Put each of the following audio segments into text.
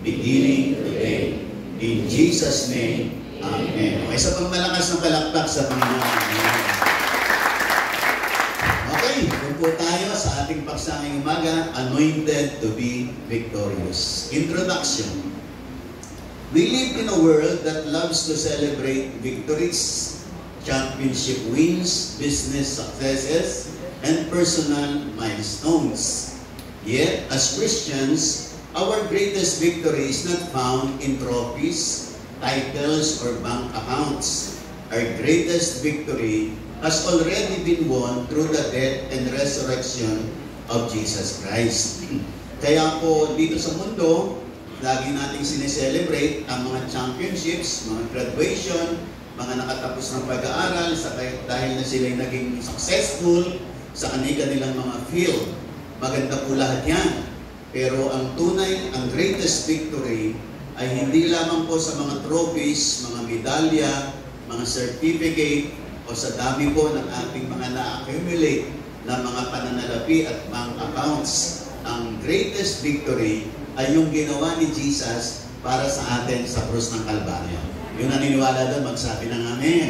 beginning today. In Jesus' name, Amen. Okay, isa pang malakas ng palakpak sa Panginoon. Okay, kung po tayo sa ating paksanging umaga, anointed to be victorious. Introduction. We live in a world that loves to celebrate victories, championship wins, business successes, and personal milestones. Yet, as Christians, our greatest victory is not found in trophies, titles, or bank accounts. Our greatest victory has already been won through the death and resurrection of Jesus Christ. Kaya po dito sa mundo, lagi nating sineselebrate ang mga championships, mga graduation, mga nakatapos ng pag-aaral dahil na sila'y naging successful sa kanilang mga field. Maganda po lahat yan. Pero ang tunay, ang greatest victory ay hindi lamang po sa mga trophies, mga medalya, mga certificate, o sa dami po ng ating mga na-accumulate na mga pananalapi at bank accounts. Ang greatest victory ay yung ginawa ni Jesus para sa atin sa krus ng Kalbaryo. Yung naniniwala doon, magsabi ng Amen.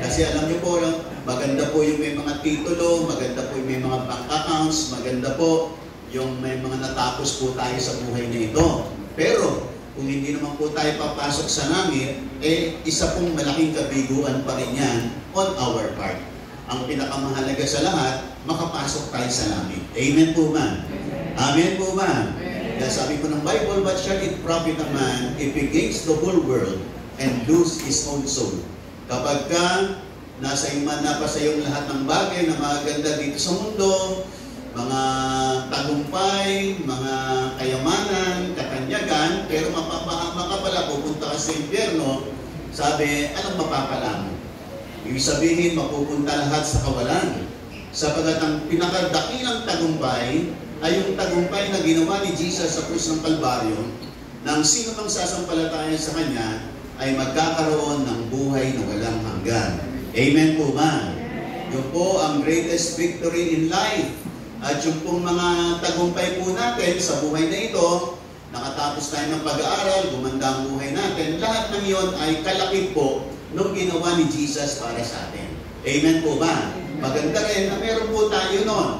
Kasi alam niyo po, maganda po yung may mga titulo, maganda po yung may mga bank accounts, maganda po yung may mga natapos po tayo sa buhay na ito. Pero, kung hindi naman po tayo papasok sa langit, isa pong malaking kabiguan pa rin yan on our part. Ang pinakamahalaga sa lahat, makapasok tayo sa langit. Amen po ba? Amen po ba? Kaya sabi ko ng Bible, what shall it profit a man if he gains the whole world and lose his own soul? Kapag ka napasa yung lahat ng bagay na maganda dito sa mundo, mga tagumpay, mga kayamanan, katanyagan, pero makapala pupunta ka sa impyerno, sabi, anong mapapala mo? Ibig sabihin, mapupunta lahat sa kawalan. Sapagat ang pinakadakilang tagumpay ay yung tagumpay na ginawa ni Jesus sa krus ng Kalbaryo, nang sino mang sasampalataya sa Kanya ay magkakaroon ng buhay na walang hanggan. Amen po ba? Yun po ang greatest victory in life. At yung pong mga tagumpay po natin sa buhay na ito, nakatapos tayo ng pag-aaral, gumanda ang buhay natin, lahat ng iyon ay kalakip po nung ginawa ni Jesus para sa atin. Amen po ba? Maganda rin na meron po tayo noon.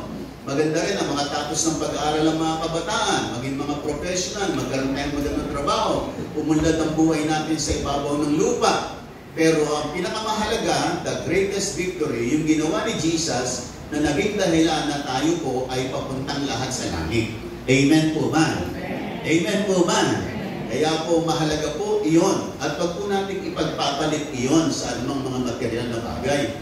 Maganda rin na makatapos ng pag-aaral ng mga kabataan, maging mga professional, magkaroon tayong magandang trabaho, umunlad ang buhay natin sa ibabaw ng lupa. Pero ang pinakamahalaga, the greatest victory, yung ginawa ni Jesus, na naging dahilan na tayo po ay papuntang lahat sa langit. Amen po ba? Amen po ba? Kaya po mahalaga po iyon. At wag po natin ipagpapalit iyon sa anumang mga material na bagay.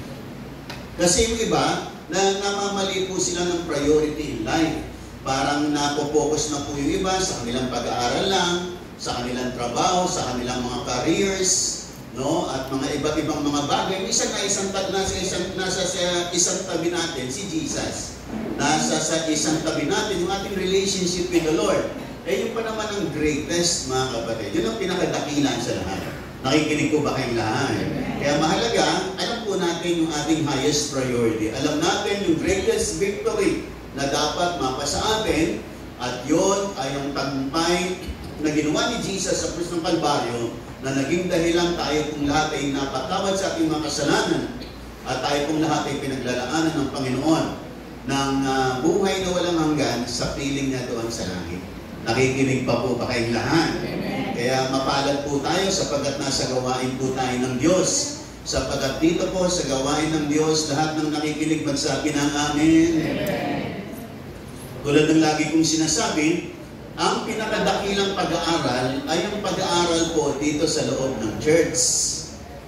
Kasi yung iba, namamali po sila ng priority in life. Parang napopokus na po yung iba sa kanilang pag-aaral lang, sa kanilang trabaho, sa kanilang mga careers, no, at mga iba't ibang mga bagay. Minsan nasa isang tabi natin si Jesus. Nasa sa isang tabi natin yung ating relationship with the Lord. Yun pa naman ang greatest, mga kapatid. Yun ang pinakadakilan sa lahat. Nakikinig ko ba kayong lahat? Kaya mahalaga, alam po natin yung ating highest priority. Alam natin yung greatest victory na dapat mapasa atin, at yun ay yung tagumpay na ginawa ni Jesus sa krus ng Kalbaryo, na naging dahilan tayo kung lahat ay napatawad sa ating mga kasalanan at tayo kung lahat ay pinaglalaanan ng Panginoon ng buhay na walang hanggan sa piling niya doon sa langit. Nakikinig pa po ba kayong lahat? Amen. Kaya mapalad po tayo sapagkat nasa gawain po tayo ng Diyos. Sapagkat dito po sa gawain ng Diyos, lahat ng nakikinig magsabi ng Amen. Amen. Tulad ng lagi kong sinasabi, ang pinakadakilang pag-aaral ay ang pag-aaral po dito sa loob ng church.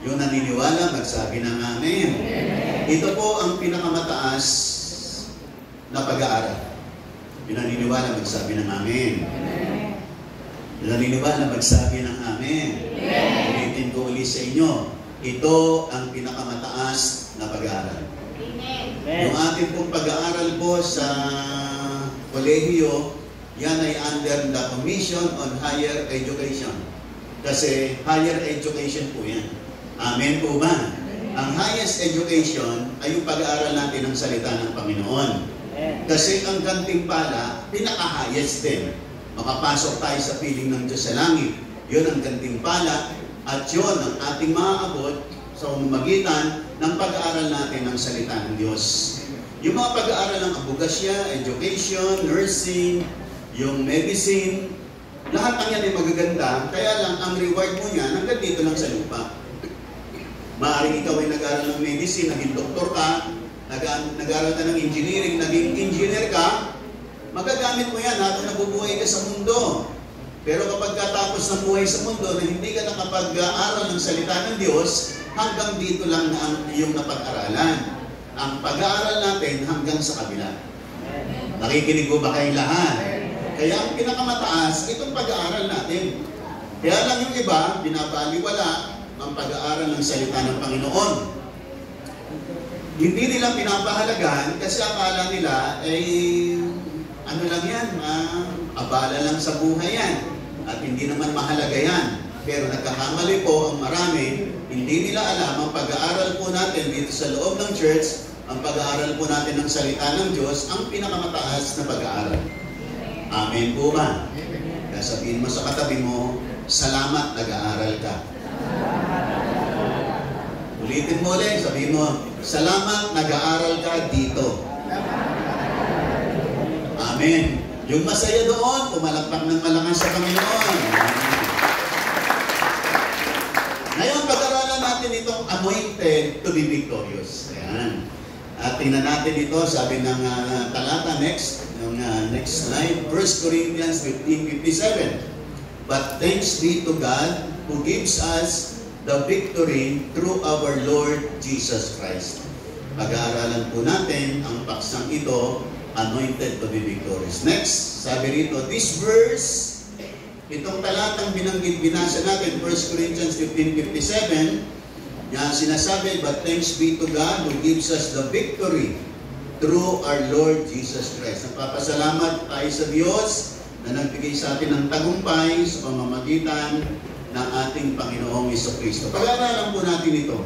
Yung naniniwala, magsabi ng Amen. Amen. Ito po ang pinakamataas na pag-aaral. Yung naniniwala, magsabi ng Amen. Amen. Yung naniniwala, magsabi ng Amen. Amen. Ulitin ko ulit sa inyo, ito ang pinakamataas na pag-aaral. Amen. Yung ating pong pag-aaral po sa kolehiyo, yan ay under the Commission on Higher Education. Kasi higher education po yan. Amen po ba? Ang highest education ay yung pag-aaral natin ng salita ng Panginoon. Kasi ang gantimpala, pinaka-highest din. makapasok tayo sa piling ng Diyos sa langit. Yun ang gantimpala at yun ang ating maaabot sa pamamagitan ng pag-aaral natin ng salita ng Diyos. Yung mga pag-aaral ng abogasya, education, nursing, yung medicine, lahat ng yan ay magaganda, kaya lang ang reward mo yan hanggang dito lang sa lupa. Maaaring ikaw ay nag-aaral ng medicine, naging doktor ka, nag-aaral ka ng engineering, naging engineer ka, magagamit mo yan habang nabubuhay ka sa mundo. Pero kapag katapos ng buhay sa mundo na hindi ka nakapag-aaral ng salita ng Diyos, hanggang dito lang na ang iyong napag-aralan. Ang pag-aaral natin hanggang sa kabila. Nakikinig mo ba kayong lahat? Kaya ang pinakamataas, itong pag-aaral natin. Kaya lang yung iba, binabaliwala ang pag-aaral ng salita ng Panginoon. Hindi nila pinapahalagan kasi akala nila ay ano lang yan, abala lang sa buhay yan. At hindi naman mahalaga yan. Pero nagkakamali po ang marami, hindi nila alam ang pag-aaral po natin dito sa loob ng church, ang pag-aaral po natin ng salita ng Diyos, ang pinakamataas na pag-aaral. Amen po ba? Kaya sabihin mo sa katabi mo, salamat nag-aaral ka. Ulitin mo ulit, sabihin mo, salamat nag-aaral ka dito. Amen. Yung masaya doon, pumalakpak ng malakas sa Panginoon. Ngayon, pag-aralan natin itong anointed to be victorious. Ayan. At tingnan natin ito, sabi ng talata next slide, 1 Corinthians 15:57. But thanks be to God who gives us the victory through our Lord Jesus Christ. Pag-aaralan po natin ang paksang ito, anointed to be victorious. Next, sabi rito, this verse, itong talatang binasa natin, 1 Corinthians 15:57, yan sinasabi, but thanks be to God who gives us the victory through our Lord Jesus Christ. Nagpapasalamat tayo sa Diyos na nagbigay sa atin ng tagumpay sa pamamagitan ng ating Panginoong Jesucristo. Pag-aaralan po natin ito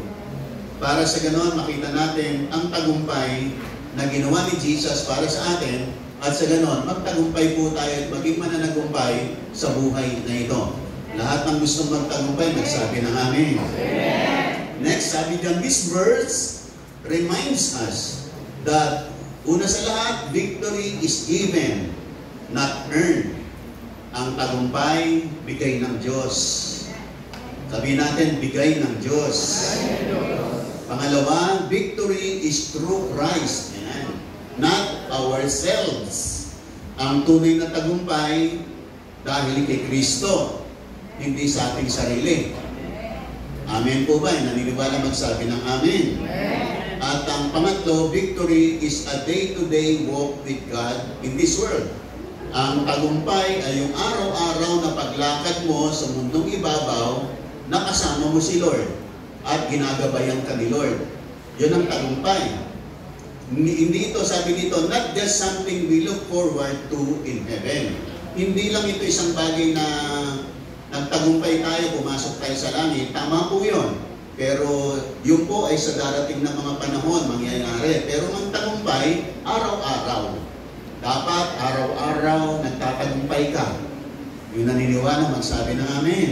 para sa ganoon makita natin ang tagumpay na ginawa ni Jesus para sa atin at sa ganoon magtagumpay po tayo at maging mananagumpay sa buhay na ito. Lahat ng gustong magtagumpay, magsabi ng amen. Next, sabi dyan, this verse reminds us that una sa lahat, victory is given, not earned. Ang tagumpay, bigay ng Diyos. Sabihin natin, bigay ng Diyos. Pangalawa, victory is through Christ. Yan. Not ourselves. Ang tunay na tagumpay dahil kay Kristo, hindi sa ating sarili. Amen po ba? Naniniwala magsabi ng amen. At ang pangatlo, victory is a day-to-day walk with God in this world. Ang tagumpay ay yung araw-araw na paglakad mo sa mundong ibabaw na kasama mo si Lord at ginagabayan ka ni Lord. Yun ang tagumpay. Hindi ito, sabi dito, not just something we look forward to in heaven. Hindi lang ito isang bagay na nagtagumpay tayo, pumasok tayo sa langit. Tama po yun. Pero yun po ay sa darating na mga panahon mangyayari. Pero ang tagumpay, araw-araw. Dapat araw-araw nagtatagumpay ka. Yung naniniwala, magsabi ng amen.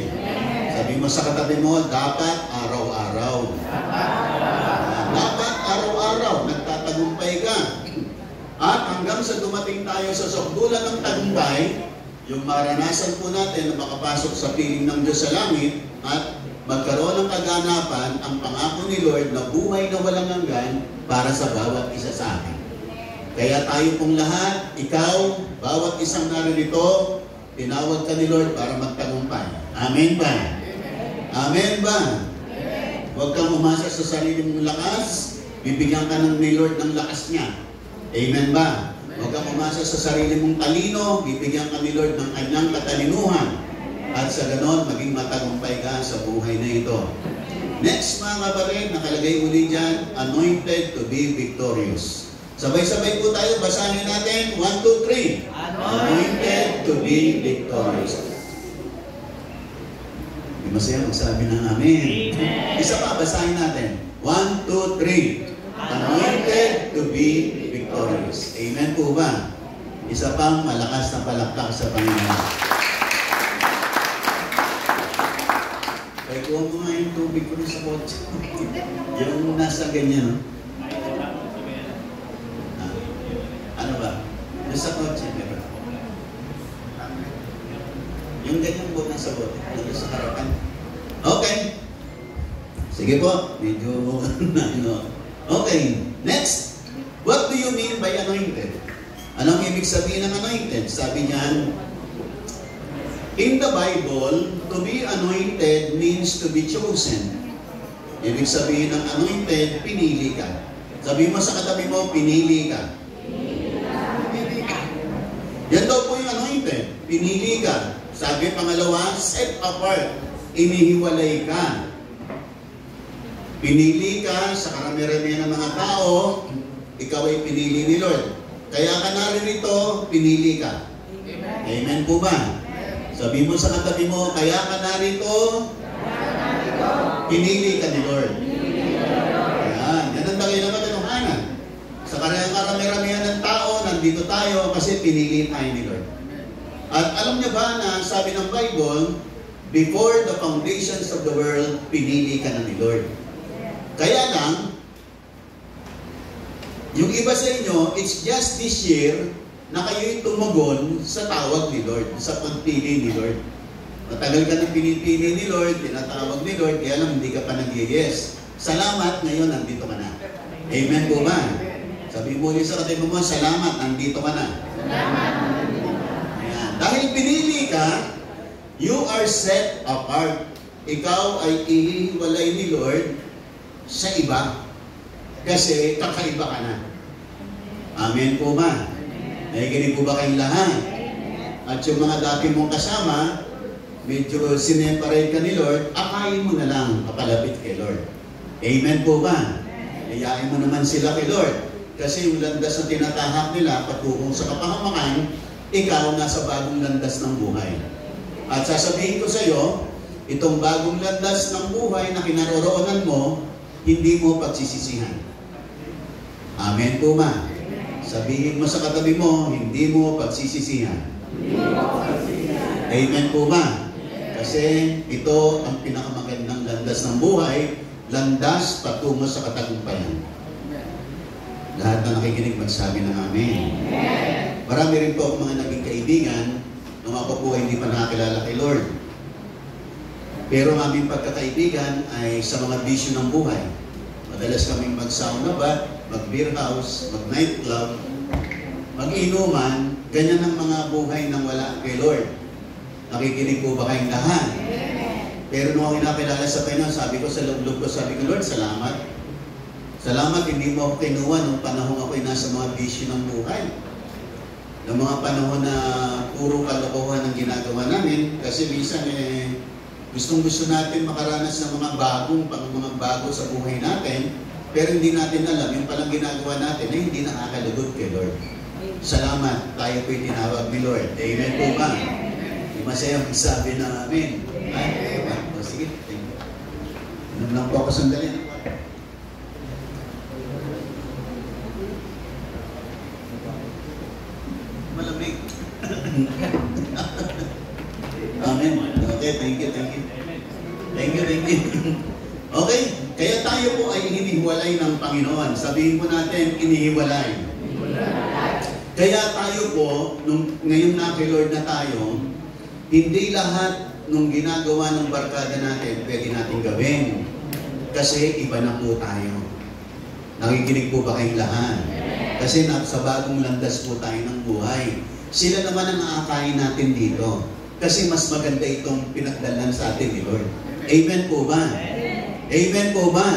Sabi mo sa katabi mo, dapat araw-araw. Dapat araw-araw nagtatagumpay ka. At hanggang sa dumating tayo sa sukdulan ng tagumpay, yung maranasan po natin na makapasok sa piling ng Diyos sa langit at magkaroon ng kaganapan ang pangako ni Lord na buhay na walang hanggan para sa bawat isa sa atin. Kaya tayo pong lahat, ikaw, bawat isang naririto, tinawag ka ni Lord para magtagumpay. Amen ba? Amen ba? Huwag kang umasa sa sarili mong lakas, bibigyan ka ni Lord ng lakas niya. Amen ba? Huwag kang umasa sa sarili mong talino, bibigyan ka ni Lord ng kanyang katalinuhan. At sa ganon, maging matagumpay ka sa buhay na ito. Next mga kabarin, nakalagay uli dyan, anointed to be victorious. Sabay-sabay po tayo, basahin natin. 1, 2, 3. Anointed to be victorious. Di masaya magsabi ng amen. Isa pa, basahin natin. 1, 2, 3. Anointed to be victorious. Amen po ba? Isa pang malakas na palakpak sa Panginoon. Kaya kuha mo nga yung tubig ko sa kotse. Yung nasa ganyan, no? Ano ba? Nasa kotse, meron. Yung ganyan po nasa bote. Dito sa harapan. Okay. Sige po. Medyo, ano. Okay. Next. What do you mean by anointed? Anong ibig sabihin ng anointed? Sabi niyan, in the Bible, to be anointed means to be chosen. Ibig sabihin ng anointed, pinili ka. Sabi mo sa katabi mo, pinili ka. Yan daw po yung anointed. Pinili ka. Sabi pangalawa, set apart. Inihiwalay ka. Pinili ka sa karami-rami ng mga tao, ikaw ay pinili ni Lord. Kaya ka naririto, pinili ka. Amen po ba? Sabi mo sa katabi mo, kaya ka narito, pinili ka ni Lord. Ayan. Yan ang dagay na katanunganan. Sa karami-ramihan ng tao, nandito tayo kasi pinili tayo ni Lord. At alam niyo ba na sabi ng Bible, before the foundations of the world, pinili ka na ni Lord. Kaya lang, yung iba sa inyo, it's just this year na kayo'y tumugon sa tawag ni Lord, sa pagpili ni Lord. Matagal ka nang pinipili ni Lord, tinatawag ni Lord, kaya lang hindi ka pa nag-yes. Salamat, ngayon nandito ka na. Amen po ba? Sabi mo niyo sa katabi mo, salamat, nandito ka na. Salamat, nandito ka na. Ayan. Dahil pinili ka, you are set apart. Ikaw ay ihiwalay ni Lord sa iba. Kasi kakaiba ka na. Amen po ba? Nakikinig po ba kayong lahat? At yung mga dati mong kasama, medyo sineparate ka ni Lord, akayin mo na lang kapalapit kay Lord. Amen po ba? Ayayin mo naman sila kay Lord. Kasi yung landas na tinatahak nila patungkol sa kapahamakan, ikaw nasa bagong landas ng buhay. At sasabihin ko sa iyo, itong bagong landas ng buhay na kinaroroonan mo, hindi mo pagsisisihan. Amen po ba? Sabihin mo sa katabi mo, hindi mo pagsisisihan. Amen po ba? Kasi ito ang pinakamagandang landas ng buhay, landas patungo sa katagumpayan. Lahat na nakikinig magsabi ng amen. Marami rin po akong mga naging kaibigan nung ako po hindi pa nakakilala kay Lord. Pero ang aming pagkakaibigan ay sa mga bisyo ng buhay. Madalas kaming mag-sauna bath, mag-beer house, mag-nightclub, mag-inuman, ganyan ang mga buhay nang wala kay Lord. Nakikinig po ba kayong lahat? Pero nung ako nakilala sa Panginoon, sabi ko sa loob-loob ko, sabi ko, Lord, salamat. Salamat, hindi mo ako kinuha nung panahon ako'y nasa mga bisyo ng buhay. Ng mga panahon na puro kalokohan ang ginagawa namin, kasi minsan gustong-gusto natin makaranas ng mga bago sa buhay natin, pero hindi natin alam, yung palang ginagawa natin ay hindi nakakalugod kay Lord. Salamat, tayo po'y tinawag ni Lord. Amen po ba? Masaya magsabi na amen. Ay, o sige, thank you. Inom lang po ako sandali. Malamig. Amen. Okay, thank you. Thank you. Okay, kaya tayo po ay hinihiwalay ng Panginoon. Sabihin po natin, inihiwalay. Kaya tayo po, ngayon na kay Lord na tayo, hindi lahat nung ginagawa ng barkada natin, pwede natin gawin. Kasi iba na po tayo. Nakikinig po ba kayong lahat? Kasi sa bagong landas po tayo ng buhay. Sila naman ang aakayin natin dito. Kasi mas maganda itong pinagdalan sa atin ni Lord. Amen po ba? Amen po ba?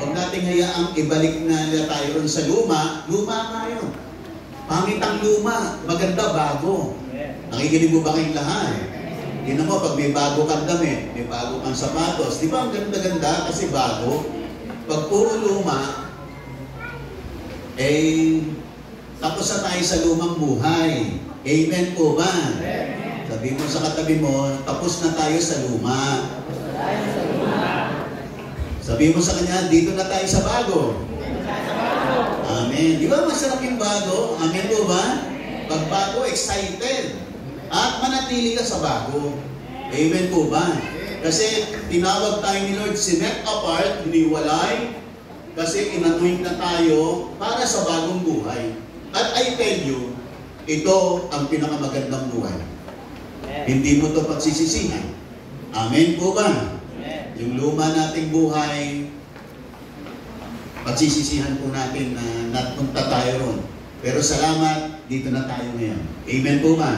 Huwag nating hayaang ibalik na tayo ron sa luma tayo. Pangit ang luma, maganda bago. Nakikinig mo ba kayong lahat? Yun mo, pag may bago kang damit, may bago kang sapatos, di ba ang ganda-ganda kasi bago? Pag puro luma, tapos na tayo sa lumang buhay. Amen po ba? Sabi mo sa katabi mo, tapos na tayo sa luma. Sabi mo sa kanya, dito na tayo sa bago. Amen. Di ba masarap yung bago? Amen po ba? Pagbago, excited. At manatili ka sa bago. Amen po ba? Kasi tinawag tayo ni Lord, sinet apart, hiniwalay, kasi inanoint na tayo para sa bagong buhay. At I tell you, ito ang pinakamagandang buhay. Hindi mo ito pagsisisihan. Amen po ba? Yung luma nating buhay, pagsisisihan po natin na napunta tayo ron. Pero salamat, dito na tayo ngayon. Amen po ba?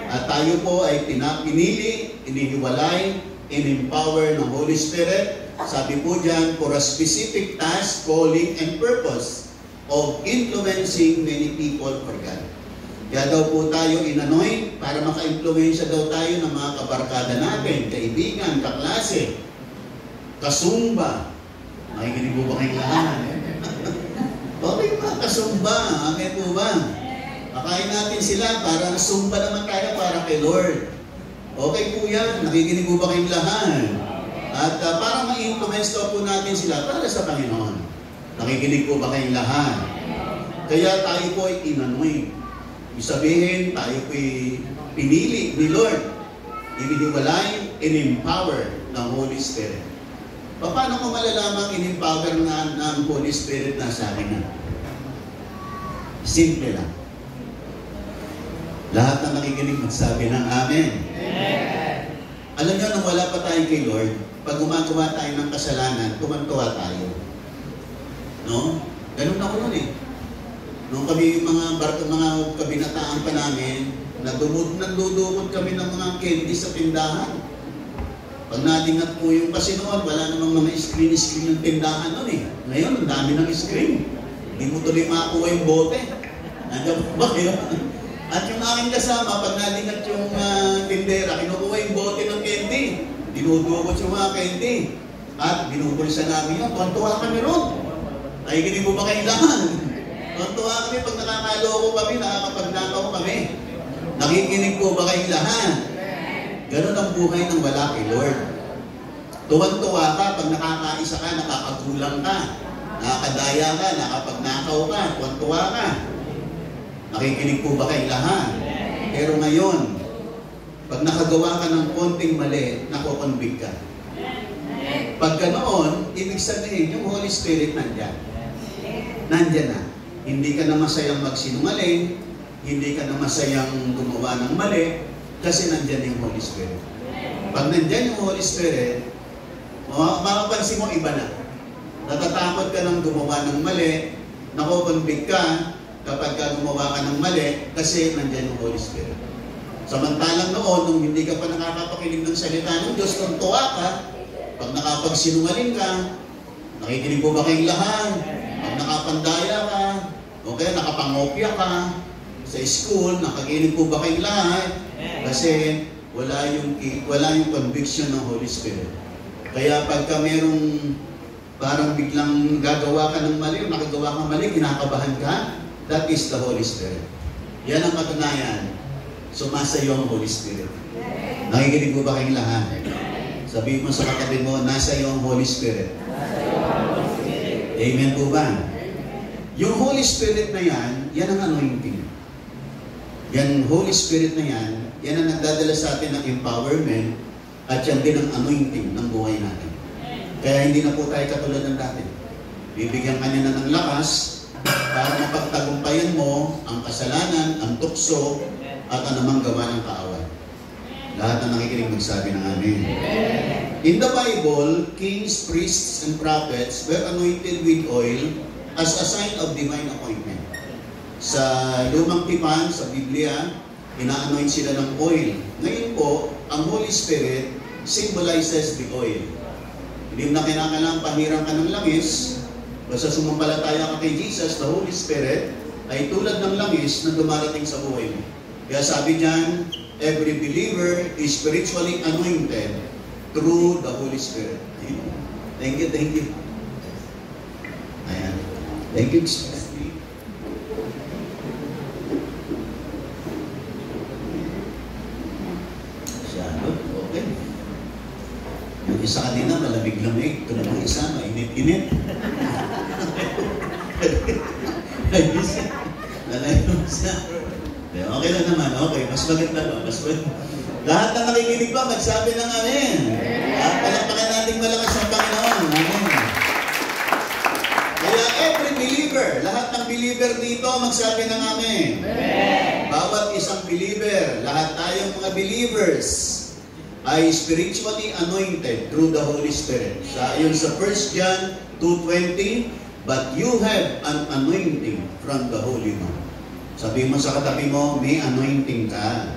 At tayo po ay pinili, inihiwalay, in-empower ng Holy Spirit. Sabi po dyan, for a specific task, calling, and purpose of influencing many people for God. Kaya daw po tayo inanoint para maka-influensya daw tayo ng mga kabarkada natin, kaibigan, kaklase, kasumba. Nakikinig po ba kayong lahat? Okay ba, kasumba? Amen po ba? Pakain natin sila para sumba naman tayo para kay Lord. Okay po yan. Nakikinig po ba kayong lahat? At para ma-influence po natin sila para sa Panginoon. Nakikinig po ba kayong lahat? Kaya tayo po ay inanoint. Sabihin, tayo po ay pinili ni Lord. Inihiwalay, in-empower ng Holy Spirit. Paano ko malalamang in-empower ng Holy Spirit na sa akin na? Simple lang. Lahat na nakikinig magsabi ng Amen. Amen. Alam niyo, nung wala pa tayo kay Lord, pag gumagawa tayo ng kasalanan, tumantuwa tayo. No? Ganun ako nun eh. Nung kami mga kabinataan pa namin, nandudukot kami ng mga candy sa tindahan. Pag nadingat po yung kasi noon, wala namang mga screen yung tindahan nun eh. Ngayon, ang dami ng screen. Hindi mo tuloy makakuha yung bote. Nandiyan po ba yun? At yung aking kasama, pag nadingat yung tindera, kinukuha yung bote ng candy. Dinudukot yung mga candy. At binubulsa namin yun. Tuwan-tuwa kami ron. Nakikinig mo ba kayo lahat? Tuwan-tuwa kami pag nakakaloko kami, nakakapagnakaw kami. Nakikinig po ba kayong lahat? Ganon ang buhay ng wala kay Lord. Tuwan-tuwa ka pag nakakaisa ka, nakakagulang ka, nakakadaya ka, nakapagnakaw ka, tuwan-tuwa ka. Nakikinig po ba kayong lahat? Pero ngayon, pag nakagawa ka ng konting mali, nakukonvict ka. Pag ganoon, ibig sabihin, yung Holy Spirit nandyan. Nandyan na. Hindi ka na masayang magsinungaling, hindi ka na masayang gumawa ng mali, kasi nandyan yung Holy Spirit. Pag nandyan yung Holy Spirit, makapansin mo, iba na. Natatakot ka ng gumawa ng mali, nakukonvict ka, kapag gumawa ka ng mali, kasi nandyan yung Holy Spirit. Samantalang noon, nung hindi ka pa nakakapakinig ng salita ng Diyos, kung tuwa ka, pag nakapagsinungaling ka, nakikinig po ba kayong lahat? Pag nakapandaya ka, okay, nakapangopya ka, sa school, nakikinig po ba kayong lahat? Kasi wala yung conviction ng Holy Spirit. Kaya pagka merong parang biglang gagawa ka ng mali, o nakagawa ka ng mali, kinakabahan ka, that is the Holy Spirit. Yan ang katunayan. Sumasayo ang Holy Spirit. Nakikinig mo ba kayong lahat? Sabihin mo sa katabi mo, nasa iyo ang Holy Spirit. Amen po ba? Yung Holy Spirit na yan, yan ang anointing. Yan Holy Spirit na yan, yan ang nagdadala sa atin ng empowerment at yan din ang anointing ng buhay natin. Kaya hindi na po tayo katulad ng dati. Bibigyan ka niya na ng lakas para mapagtagumpayan mo ang kasalanan, ang tukso, at anumang gawa ng kaaway. Lahat na nakikinig magsabi ng Amen. In the Bible, kings, priests, and prophets were anointed with oil as a sign of divine appointment. Sa lumang tipan, sa Biblia, ina-anoint sila ng oil. Ngayon po, ang Holy Spirit symbolizes the oil. Hindi na kinakailangan pahirang ka ng langis. Basta sumampalataya ka kay Jesus, the Holy Spirit, ay tulad ng langis na dumarating sa buhay mo. Kaya sabi diyan, every believer is spiritually anointed through the Holy Spirit. Thank you, thank you. Ayan. Thank you, Jesus. Okay. Yung isa kanina, malamig-lamig. Ito naman isa, mainit-init. Nalayo siya. Okay na naman, okay. Mas maganda ba? Mas maganda. Lahat na nakikinig ba, magsabi ng amen. At palakpakan natin malakas ang Panginoon. Amen. Kaya every believer, lahat ng believer dito, magsabi ng amen. Bawat isang believer, lahat tayong mga believers, ay spiritually anointed through the Holy Spirit. Yun sa 1 John 2:20, but you have an anointing from the Holy One. Sabi mo sa katabi mo, may anointing ka.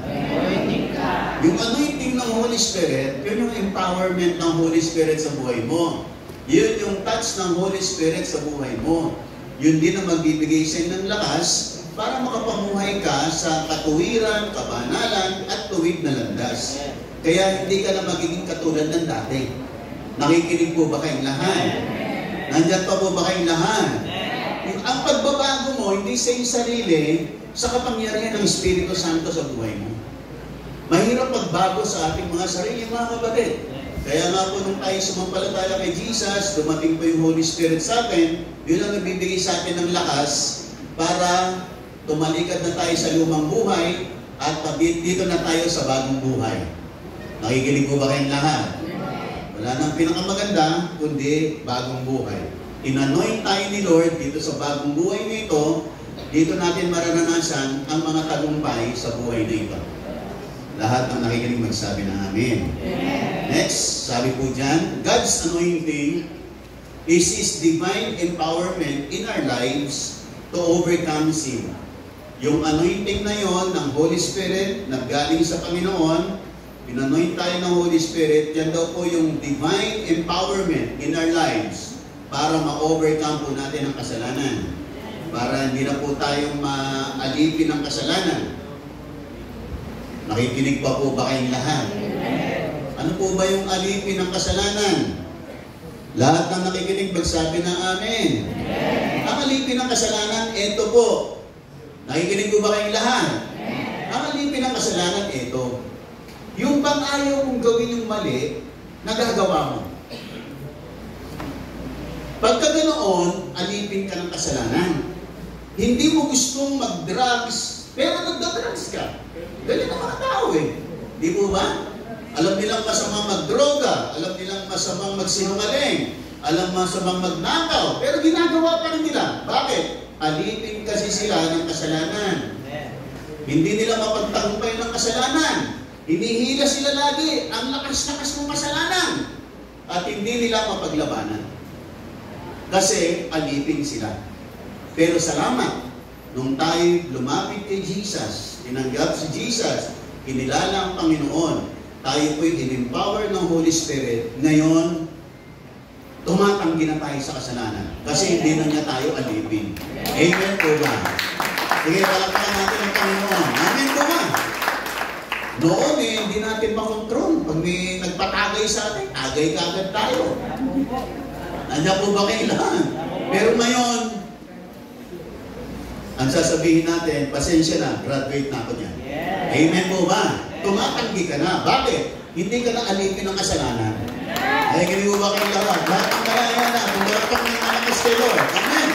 Yung anointing ng Holy Spirit, yun yung empowerment ng Holy Spirit sa buhay mo. Yun yung touch ng Holy Spirit sa buhay mo. Yun din ang magbibigay sa'yo ng lakas para makapamuhay ka sa katuwiran, kabanalan, at tuwid na landas. Kaya hindi ka na magiging katulad ng dati. Nakikinig po ba kayong lahat? Nandiyan pa po ba kayong lahat? Ang pagbabago mo, hindi sa iyong sarili, sa kapangyarihan ng Espiritu Santo sa buhay mo. Mahirap magbago sa ating mga sarili, mga kapatid. Kaya nga po nung tayo sumampalataya kay Jesus, dumating po yung Holy Spirit sa atin, yun ang nagbibigay sa atin ng lakas para tumalikad na tayo sa lumang buhay at dito na tayo sa bagong buhay. Nakikinig po ba kayong lahat? Wala nang pinakamaganda, kundi bagong buhay. Inanoint tayo ni Lord dito sa bagong buhay nito, dito natin mararanasan ang mga tagumpay sa buhay na ito. Lahat ng nakikinig magsabi ng amen. Next, sabi po dyan, God's anointing is His divine empowerment in our lives to overcome sin. Yung anointing na yon ng Holy Spirit na galing sa Panginoon, pinanoint tayo ng Holy Spirit, yan daw po yung divine empowerment in our lives para ma-overcome po natin ang kasalanan. Para hindi na po tayong maalipin ng kasalanan. Nakikinig pa po ba kayong lahat? Ano po ba yung alipin ng kasalanan? Lahat ng nakikinig magsabi ng amen. Ang alipin ng kasalanan, ito po. Nakikinig po ba kayong lahat? Ang alipin ng kasalanan, ito. Yung bang ayaw mong gawin yung mali, nagagawa mo. Pagka ganoon, alipin ka ng kasalanan. Hindi mo gustong mag-drugs, pero nagda-drugs ka. Ganyan ang mga tao eh. Di po ba? Alam nilang masamang mag-droga, alam nilang masamang magsinungaling, alam masamang magnakaw, pero ginagawa pa rin nila. Bakit? Alipin kasi sila ng kasalanan. Hindi nila mapagtagumpay ng kasalanan. Hinihila sila lagi ang lakas-lakas ng kasalanan. At hindi nila mapaglabanan. Kasi alipin sila. Pero salamat, nung tayo lumapit kay Jesus, tinanggap si Jesus, kinilala ang Panginoon, tayo po'y in-empower ng Holy Spirit, ngayon, tumatanggi na tayo sa kasalanan. Kasi hindi na niya tayo alipin. Amen po ba? Sige, palakpakan natin ang Panginoon. Amen po ba? Noon hindi natin makontrol. Pag may nagpatagay sa atin, agay kagad tayo. Nandiyan po ba kayo lahat? Pero ngayon, ang sasabihin natin, pasensya na, graduate na ako niyan. Amen po ba? Tumatanggi ka na. Bakit? Hindi ka na alipin ng kasalanan. Ay, ganun po ba kayo lahat? Lahat ng kalaya na, kung dapat may malakas kay Lord. Amen.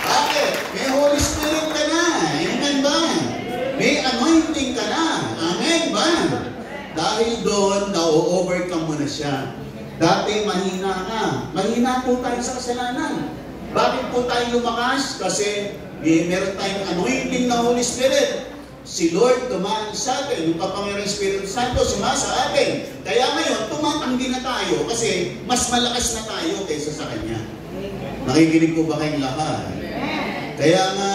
Bakit? May Holy Spirit ka na. Amen ba? May anointing ka na. Amen ba? Dahil doon, na-overcome mo na siya. Dati mahina ka. Mahina po tayo sa kasalanan. Bakit po tayo lumakas? Kasi meron tayong anointing na Holy Spirit. Si Lord tumaan sa atin. Yung kapangyarang Espiritu Santo sumasa atin. Kaya ngayon, tumatanggi na tayo kasi mas malakas na tayo kaysa sa Kanya. Nakikinig po ba kayong lahat? Kaya nga,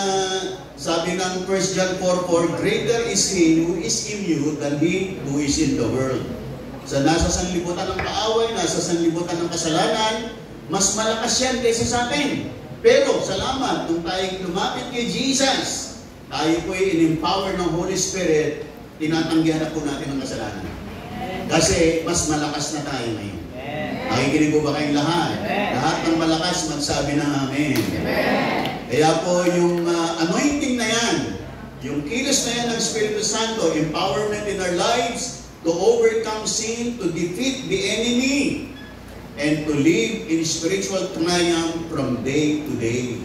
sabi ng 1 John 4:4, greater is He who is in you than he who is in the world. Sa nasa sanlibutan ng kaaway, nasa sanlibutan ng kasalanan, mas malakas yan kaysa sa atin. Pero, salamat, nung tayo lumapit kay Jesus, tayo po'y in-empower ng Holy Spirit, tinatanggihan na po natin ang kasalanan. Kasi, mas malakas na tayo ngayon. Nakikinig po ba kayong lahat? Lahat ng malakas, magsabi ng amen. Kaya po, yung anointing na yan, yung kilos na yan ng Espiritu Santo, empowerment in our lives, to overcome sin, to defeat the enemy, and to live in spiritual triumph from day to day.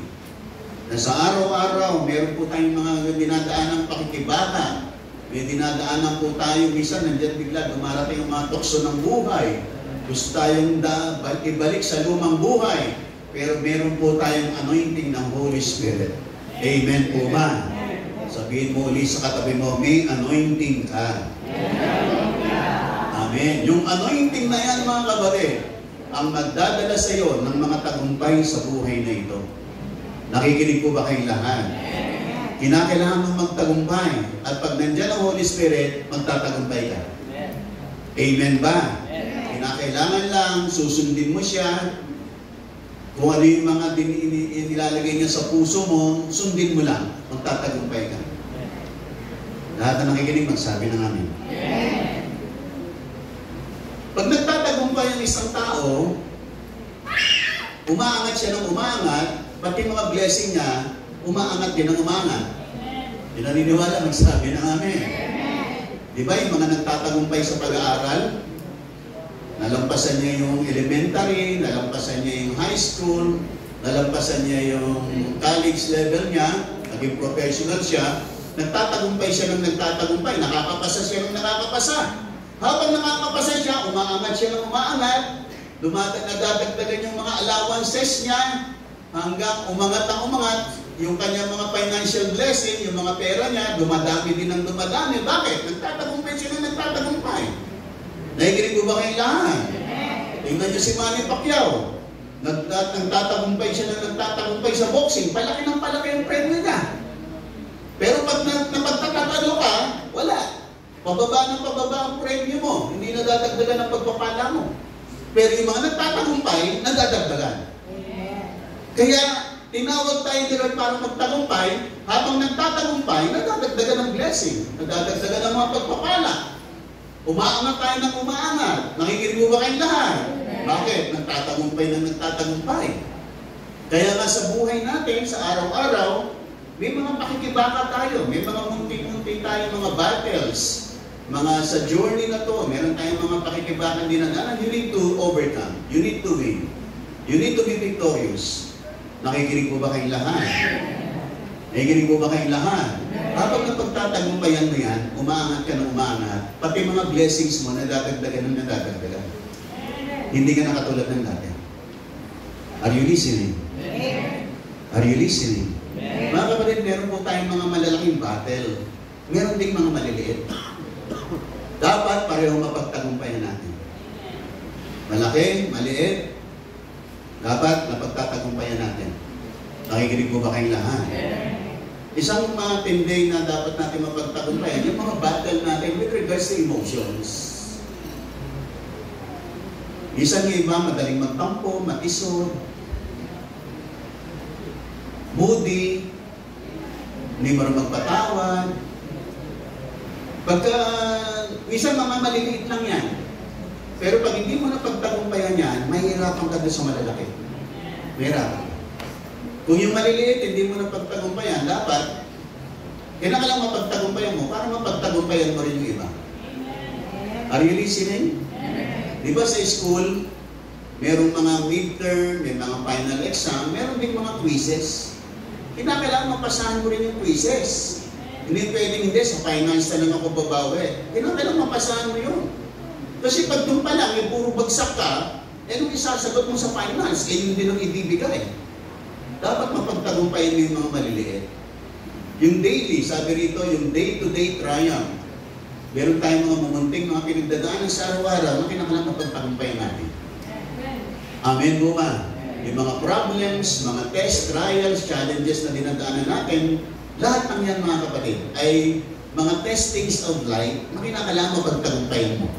Na sa araw-araw, meron po tayong mga dinadaan ng pakikibaka. May dinadaanan po tayo, minsan nandiyan bigla, dumarating ang mga tukso ng buhay. Gusto tayong ibalik sa lumang buhay. Pero meron po tayong anointing ng Holy Spirit. Amen po ba? Sabihin mo ulit sa katabi mo, may anointing ka. Amen. Yung anointing na yan, mga kapatid, ang magdadala sa iyo ng mga tagumpay sa buhay na ito. Nakikinig po ba kayong lahat? Kinakailangan mong magtagumpay. At pag nandiyan ang Holy Spirit, magtatagumpay ka. Amen ba? Kinakailangan lang, susundin mo siya. Kung ano yung mga nilalagay niya sa puso mo, sundin mo lang. Magtatagumpay ka. Lahat na nakikinig, magsabi ng amin. Pag nagtatagumpay ang isang tao, umaangat siya ng umaangat, pati mga blessing niya, umaangat din ng umaangat. Di naniniwala, magsabi ng amin. Di ba yung mga nagtatagumpay sa pag-aaral, nalampasan niya yung elementary, nalampasan niya yung high school, nalampasan niya yung college level niya, naging professional siya, nagtatagumpay siya ng nagtatagumpay, nakakapasa siya ng nakakapasa. Habang nakakapasa siya, umaangat siya ng umaangat, nadadagdagan yung mga allowances niya, hanggang umangat ang umangat, yung kanyang mga financial blessing, yung mga pera niya, dumadami din ng dumadami. Bakit? Nagtatagumpay siya ng nagtatagumpay. Nakikinig mo ba kayong lahat? Tingnan niyo si Manny Pacquiao. Nagtatagumpay siya ng nagtatagumpay sa boxing. Palaki ng palaki ang premyo niya. Pero pag napagtatatalo ka, wala. Pababa ng pababa ang premyo mo. Hindi nadadagdagan ang pagpapala mo. Pero yung mga nagtatagumpay, nadadagdagan. Kaya, tinawag tayo ni Lord para magtagumpay. Habang nagtatagumpay, nadadagdagan ng blessing. Nadadagdagan ng mga pagpapala. Umaangat tayo ng umaangat. Nakikinig mo ba kayong lahat? Bakit? Nagtatagumpay ng nagtatagumpay. Kaya nga sa buhay natin, sa araw-araw, may mga pakikibaka tayo. May mga munti-munti tayo mga battles. Mga sa journey na to, meron tayong mga pakikibaka dinadaanan. You need to overcome. You need to win. You need to be victorious. Nakikinig mo ba kayong lahat? Nakikinig mo ba kayong lahat? Kapag napagtatagumpayan mo yan, umaangat ka ng umaangat, pati mga blessings mo, nadadagdagan ng nadadagdagan. Hindi ka nakatulad ng dati. Are you listening? Are you listening? Mga kapatid, meron po tayong mga malalaking battle. Meron ding mga maliliit. Dapat pareho mapagtagumpayan natin. Malaki, maliit, dapat napagtatagumpayan natin. Nakikinig mo ba kayong lahat? Isang matindi na dapat natin mapagtagumpayan, yung mga battle natin with regards to emotions. Isang iba, madaling magtampo, matisod, moody, hindi mo rin magpatawad. Pagka, isang mga maliliit lang yan. Pero pag hindi mo na pagtagumpayan yan, mahihirapan ka doon sa malalaki. Mahirapan. Kung yung maliliit, hindi mo na pagtagumpayan, dapat, kailangan mapagtagumpayan mo para mapagtagumpayan mo rin yung iba. Are you listening? Di ba sa school, merong mga midterm, may mga final exam, meron din mga quizzes. Kailangan mapasahan mo rin yung quizzes. Hindi pwedeng hindi, sa finals na lang ako babawi. Kailangan mapasahan mo yun. Kasi pag doon pa lang, yung puro bagsak ka, eh nung isasagot mo sa finals, eh yun din ang ibibigay. Dapat mapagtagumpayan mo yung mga maliliit. Yung daily, sabi rito, yung day-to-day triumph. Meron tayong mga mumunting, mga pinagdadaanan sa araw-araw na kinakailangan mapagtagumpayan natin. Amen po ba? Yung mga problems, mga test, trials, challenges na dinadaanan natin, lahat ng yan mga kapatid ay mga testings of life na kinakailangan mapagtagumpayan mo.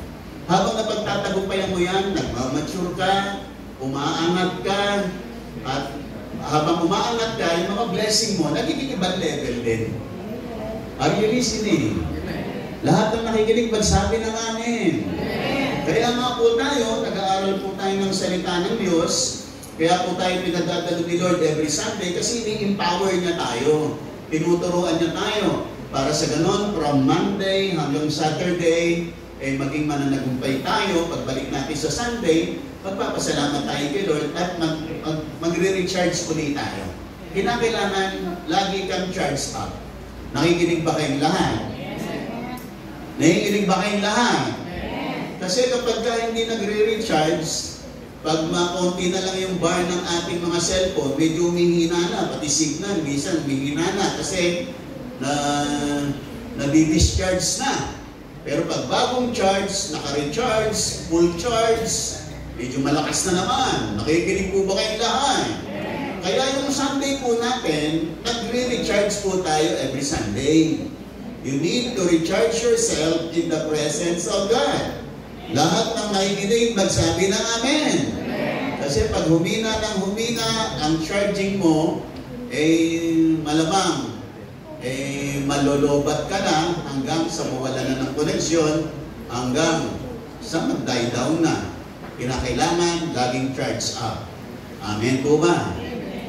Habang napagtatagumpayan mo yan, nagmamature ka, umaangat ka, at habang umaangat ka, yung mga blessing mo, nagiging ibang level din. Are you listening? Lahat ng nakikinig, magsabi ng amin. Kaya nga po tayo, nag-aaral po tayo ng salita ng Diyos. Kaya po tayo pinagdadalo ni Lord every Sunday kasi ini-empower niya tayo. Tinuturuan niya tayo. Para sa ganon, from Monday hanggang Saturday, eh maging mananagumpay tayo. Pagbalik natin sa Sunday, magpapasalamat tayo kay Lord at magre-recharge ulit tayo. kinakailangan lagi kang charged up. Nakikinig ba kayong lahat? Nakikinig ba kayong lahat? Kasi kapag ka hindi nagre-recharge, pag makonti na lang yung bar ng ating mga cellphone, medyo humihina na, pati signal, minsan humihina na kasi nadi-discharge na. Pero pag bagong charge, naka-recharge, full charge, medyo malakas na naman. Nakikinig po ba kayong lahat? Kaya yung Sunday po natin, nagre-recharge po tayo every Sunday. You need to recharge yourself in the presence of God. Lahat ng nakikinig, magsabi ng Amen. Kasi pag humina ng humina, ang charging mo, malamang, malolobat ka na hanggang sa mawala na ng koneksyon, hanggang sa mag-die down na. Kinakailangan laging charge up. Amen po ba?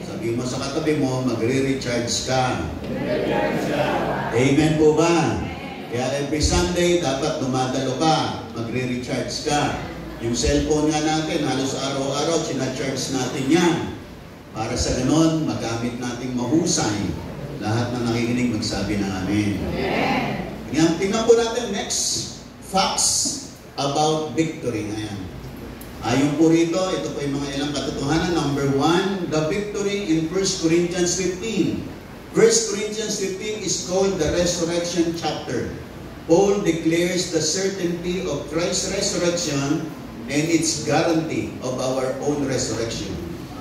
Sabi mo sa katabi mo, magre-recharge ka. Amen po ba? Kaya every Sunday, dapat dumadalo ka, magre-recharge ka. Yung cellphone nga natin, halos araw-araw, sinacharge natin yan. Para sa ganon, magamit nating mahusay. Lahat na nakikinig, magsabi ng Amen. Tingnan po natin next, facts about victory. Ayan. Ayon po rito, ito po yung mga ilang katotohanan. Number 1, the victory in 1 Corinthians 15. 1 Corinthians 15 is called the resurrection chapter. Paul declares the certainty of Christ's resurrection and its guarantee of our own resurrection.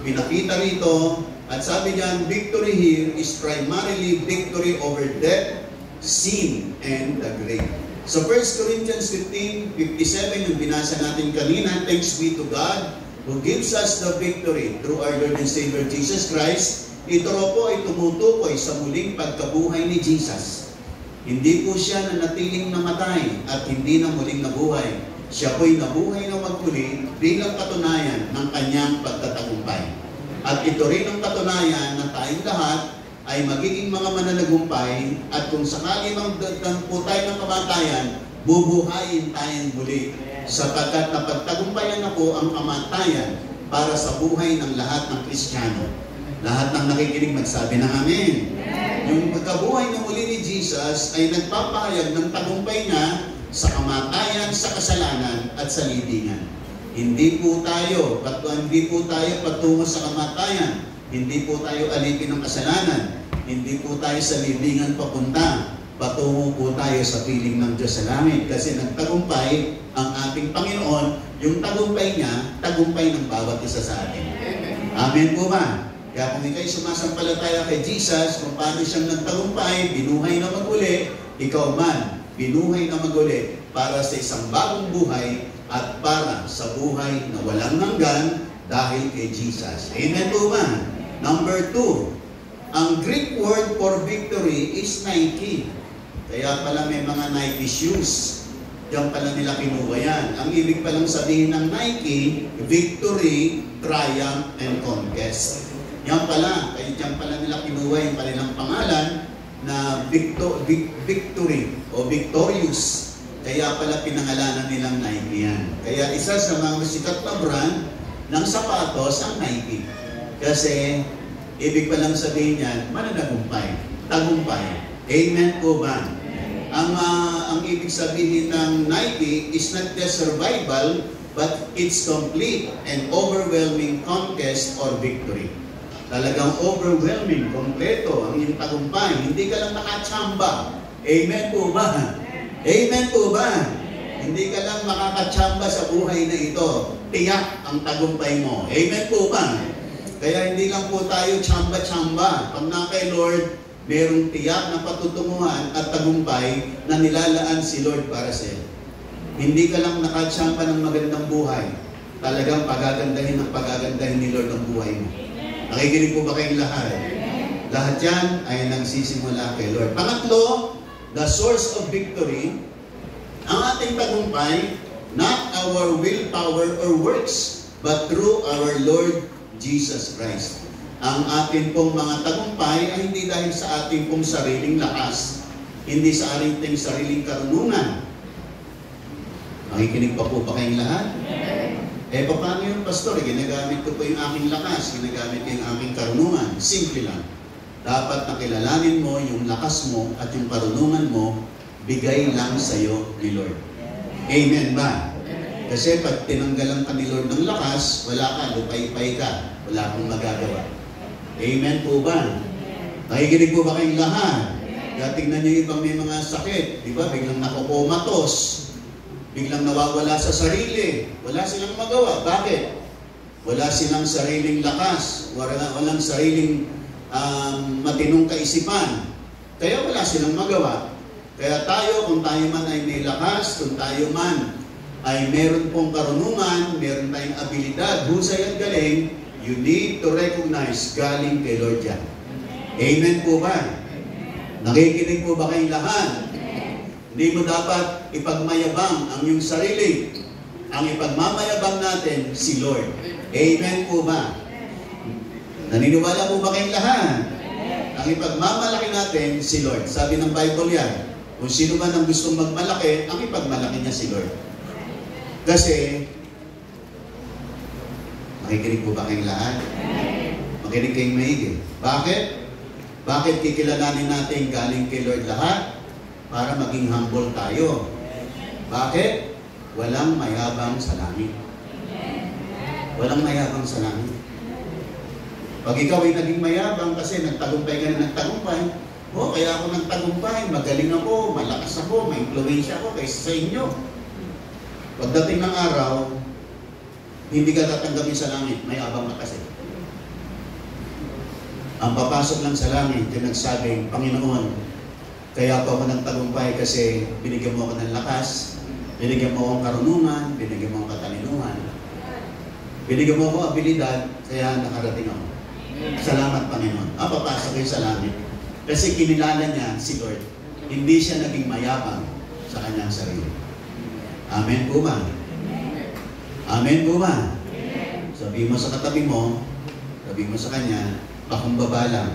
Pinakita rito, at sabi niyan, victory here is primarily victory over death, sin, and the grave. So 1 Corinthians 15:57, yung binasa natin kanina, thanks be to God who gives us the victory through our Lord and Savior Jesus Christ. Ito po ay tumutukoy sa muling pagkabuhay ni Jesus. Hindi po siya nanatiling namatay at hindi na muling nabuhay. Siya po'y nabuhay na magmuli bilang katunayan ng kanyang pagtatagumpay. At ito rin ang katunayan na tayong lahat ay magiging mga mananagumpay at kung sakali mang po tayo ng kamatayan, bubuhayin tayong muli. Sapagkat napagtagumpayan na po ang kamatayan para sa buhay ng lahat ng Kristiyano. Lahat ng nakikinig magsabi ng Amen. Yung pagkabuhay na muli ni Jesus ay nagpapahayag ng tagumpay niya sa kamatayan, sa kasalanan at sa libingan. Hindi po tayo patungo sa kamatayan. Hindi po tayo alipin ng kasalanan. Hindi po tayo sa libingan papunta. Patungo po tayo sa piling ng Diyos sa langit. Kasi nagtagumpay ang ating Panginoon. Yung tagumpay niya, tagumpay ng bawat isa sa atin. Amen po ba? Kaya kung ikaw'y sumasampalataya kay Jesus, kung paano siyang nagtagumpay, binuhay na maguli, ikaw man, binuhay na maguli para sa isang bagong buhay at para sa buhay na walang hanggan dahil kay Jesus. Amen po ba? Number 2, ang Greek word for victory is Nike. Kaya pala may mga Nike shoes. Diyan pala nila kinuha yan. Ang ibig palang sabihin ng Nike, victory, triumph, and conquest. Yan pala, kaya diyan pala nila kinuha yung kanilang pangalan na victory o victorious. Kaya pala pinangalanan nilang Nike yan. Kaya isa sa mga sikat na brand ng sapatos ang Nike. Kasi ibig palang sabihin yan, mananagumpay, tagumpay. Amen po ba? Ang ibig sabihin ng Nike is not just survival, but it's complete and overwhelming conquest or victory. Talagang overwhelming, kompleto ang iyong tagumpay. Hindi ka lang nakatsamba. Amen po ba? Amen po ba? Hindi ka lang makakatsamba sa buhay na ito. Tiyak ang tagumpay mo. Amen po ba? Kaya hindi lang po tayo tsamba-tsamba. Pag na kay Lord, merong tiyak na patutunguhan at tagumpay na nilalaan si Lord para sa iyo. Hindi ka lang nakatsamba ng magandang buhay. Talagang pagagandahin ni Lord ang buhay mo. Nakikinig po ba kayong lahat? Lahat yan ay nagsisimula kay Lord. Pangatlo, the source of victory, ang ating tagumpay, not our willpower or works, but through our Lord Jesus Christ. Ang ating pong mga tagumpay ay hindi dahil sa ating pong sariling lakas, hindi sa ating sariling karunungan. Nakikinig pa po ba kayong lahat? Paano yun, Pastor? Ginagamit ko po yung aking lakas, ginagamit ko yung aking karunungan. Simple lang. dapat nakilalanin mo yung lakas mo at yung karunungan mo, bigay lang sa'yo ni Lord. Amen ba? Kasi pag tinanggalan ka ni Lord ng lakas, wala ka, lupay-pay ka, wala kang magagawa. Amen po ba? Nakikinig po ba kayong lahat? Kaya tingnan niyo ibang may mga sakit, di ba? Biglang nakukomatos, biglang nawawala sa sarili, wala silang magawa. Bakit? Wala silang sariling lakas, walang sariling matinong kaisipan. Kaya wala silang magawa. Kaya tayo, kung tayo man ay may lakas, kung tayo man ay meron pong karunungan, meron tayong abilidad, husay at galing, you need to recognize galing kay Lord yan. Amen po ba? Nakikinig po ba kayong lahat? Hindi mo dapat ipagmayabang ang iyong sarili. Ang ipagmamayabang natin, si Lord. Amen po ba? Naniniwala po ba kayong lahat? Ang ipagmamalaki natin, si Lord. Sabi ng Bible yan, kung sino man ang gustong magmalaki, ang ipagmalaki niya si Lord. Kasi, makikinig po ba kayong lahat? Makinig kayong maigi. Bakit? Bakit kikilalanin natin galing kay Lord lahat? Para maging humble tayo. Bakit? Walang mayabang sa langit. Walang mayabang sa langit. Pag ikaw ay naging mayabang kasi nagtagumpay ka na nagtagumpay, kaya ako nagtagumpay, magaling ako, malakas ako, may influensya ako kaysa sa inyo. Pagdating ng araw, hindi ka tatanggapin sa langit, may abang ka kasi. Ang papasok lang sa langit, yung nagsabing, Panginoon, kaya ako nagtagumpay kasi binigyan mo ako ng lakas, binigyan mo akong karunungan, binigyan mo akong katalinuhan, binigyan mo akong abilidad, kaya nakarating ako. Salamat, Panginoon. Papasok kayo sa langit. Kasi kinilala niya si Lord. Hindi siya naging mayabang sa kanyang sarili. Amen po ba? Amen po ba? Sabi mo sa katabi mo, sabi mo sa kanya, pakumbaba lang.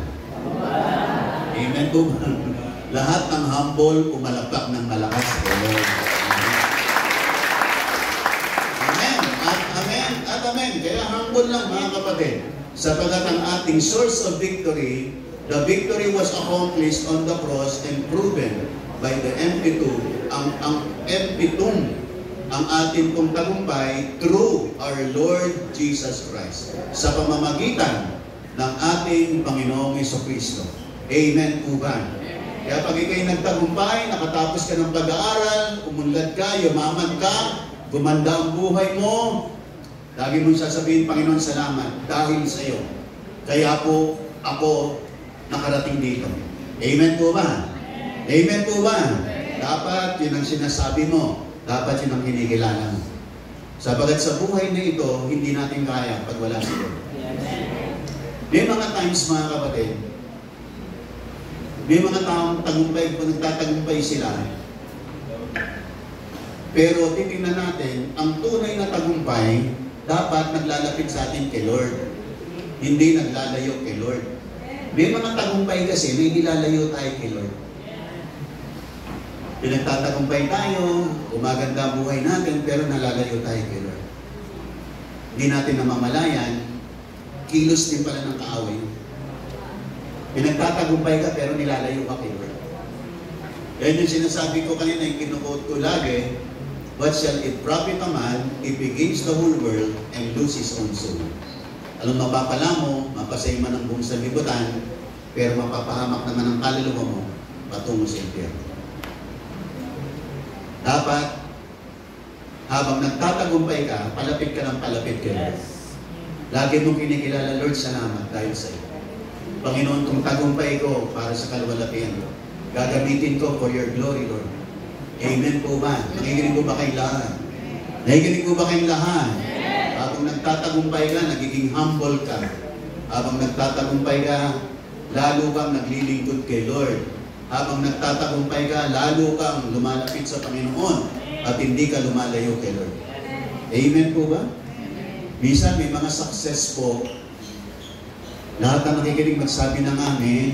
Amen po ba? Lahat ng humble, umalakpak ng malakas. Amen. Amen. At amen. Kaya humble lang mga kapatid. Sapagat ang ating source of victory, the victory was accomplished on the cross and proven by the MP2. Ang MP2, ang ating pong tagumpay through our Lord Jesus Christ. Sa pamamagitan ng ating Panginoong Jesucristo. Amen po ba? Kaya pag ikaw'y nagtagumpay, nakatapos ka ng pag-aaral, umunlad ka, yumaman ka, gumanda ang buhay mo, lagi mong sasabihin, Panginoon, salamat dahil sa iyo. Kaya po ako nakarating dito. Amen po ba? Amen po ba? Dapat yun ang sinasabi mo. Dapat yun ang kinikilala mo. Sabagat sa buhay na ito, hindi natin kaya pag wala si Lord. May mga times, mga kapatid, may mga taong tagumpay, kung nagtatagumpay sila, pero titingnan natin, ang tunay na tagumpay, dapat naglalapit sa atin kay Lord. Hindi naglalayo kay Lord. May mga tagumpay kasi, may nilalayo tayo kay Lord. Pinagtatagumpay tayo, umaganda ang buhay natin, pero nalalayo tayo kay Lord. Hindi natin namamalayan, kilos din pala ng kaaway. Pinagtatagumpay ka, pero nilalayo ka kay Lord. Yan yung sinasabi ko kanina, yung kinukot ko lagi, what shall it profit a man if he gains the whole world and lose his own soul? Alam, mapapala mo, mapasay man ang buong sanlibutan, pero mapapahamak naman ang kaluluwa mo, patungo sa impyerno. Dapat, habang nagtatagumpay ka, palapit ka ng palapit kay Lord. Lagi mong kinikilala, Lord, salamat dahil sa iyo. Panginoon, kung tagumpay ko para sa kaluwalhatian, gagamitin ko for your glory, Lord. Amen po ba? Nakikinig po ba kayong lahat? Nakikinig po ba kayong lahat? Habang nagtatagumpay ka, nagiging humble ka. Habang nagtatagumpay ka, lalo kang naglilingkod kay Lord. Habang nagtatagumpay ka, lalo kang lumalapit sa Panginoon at hindi ka lumalayo kay Lord. Amen po ba? Minsan may mga success po. Lahat na nakikinig magsabi ng amen.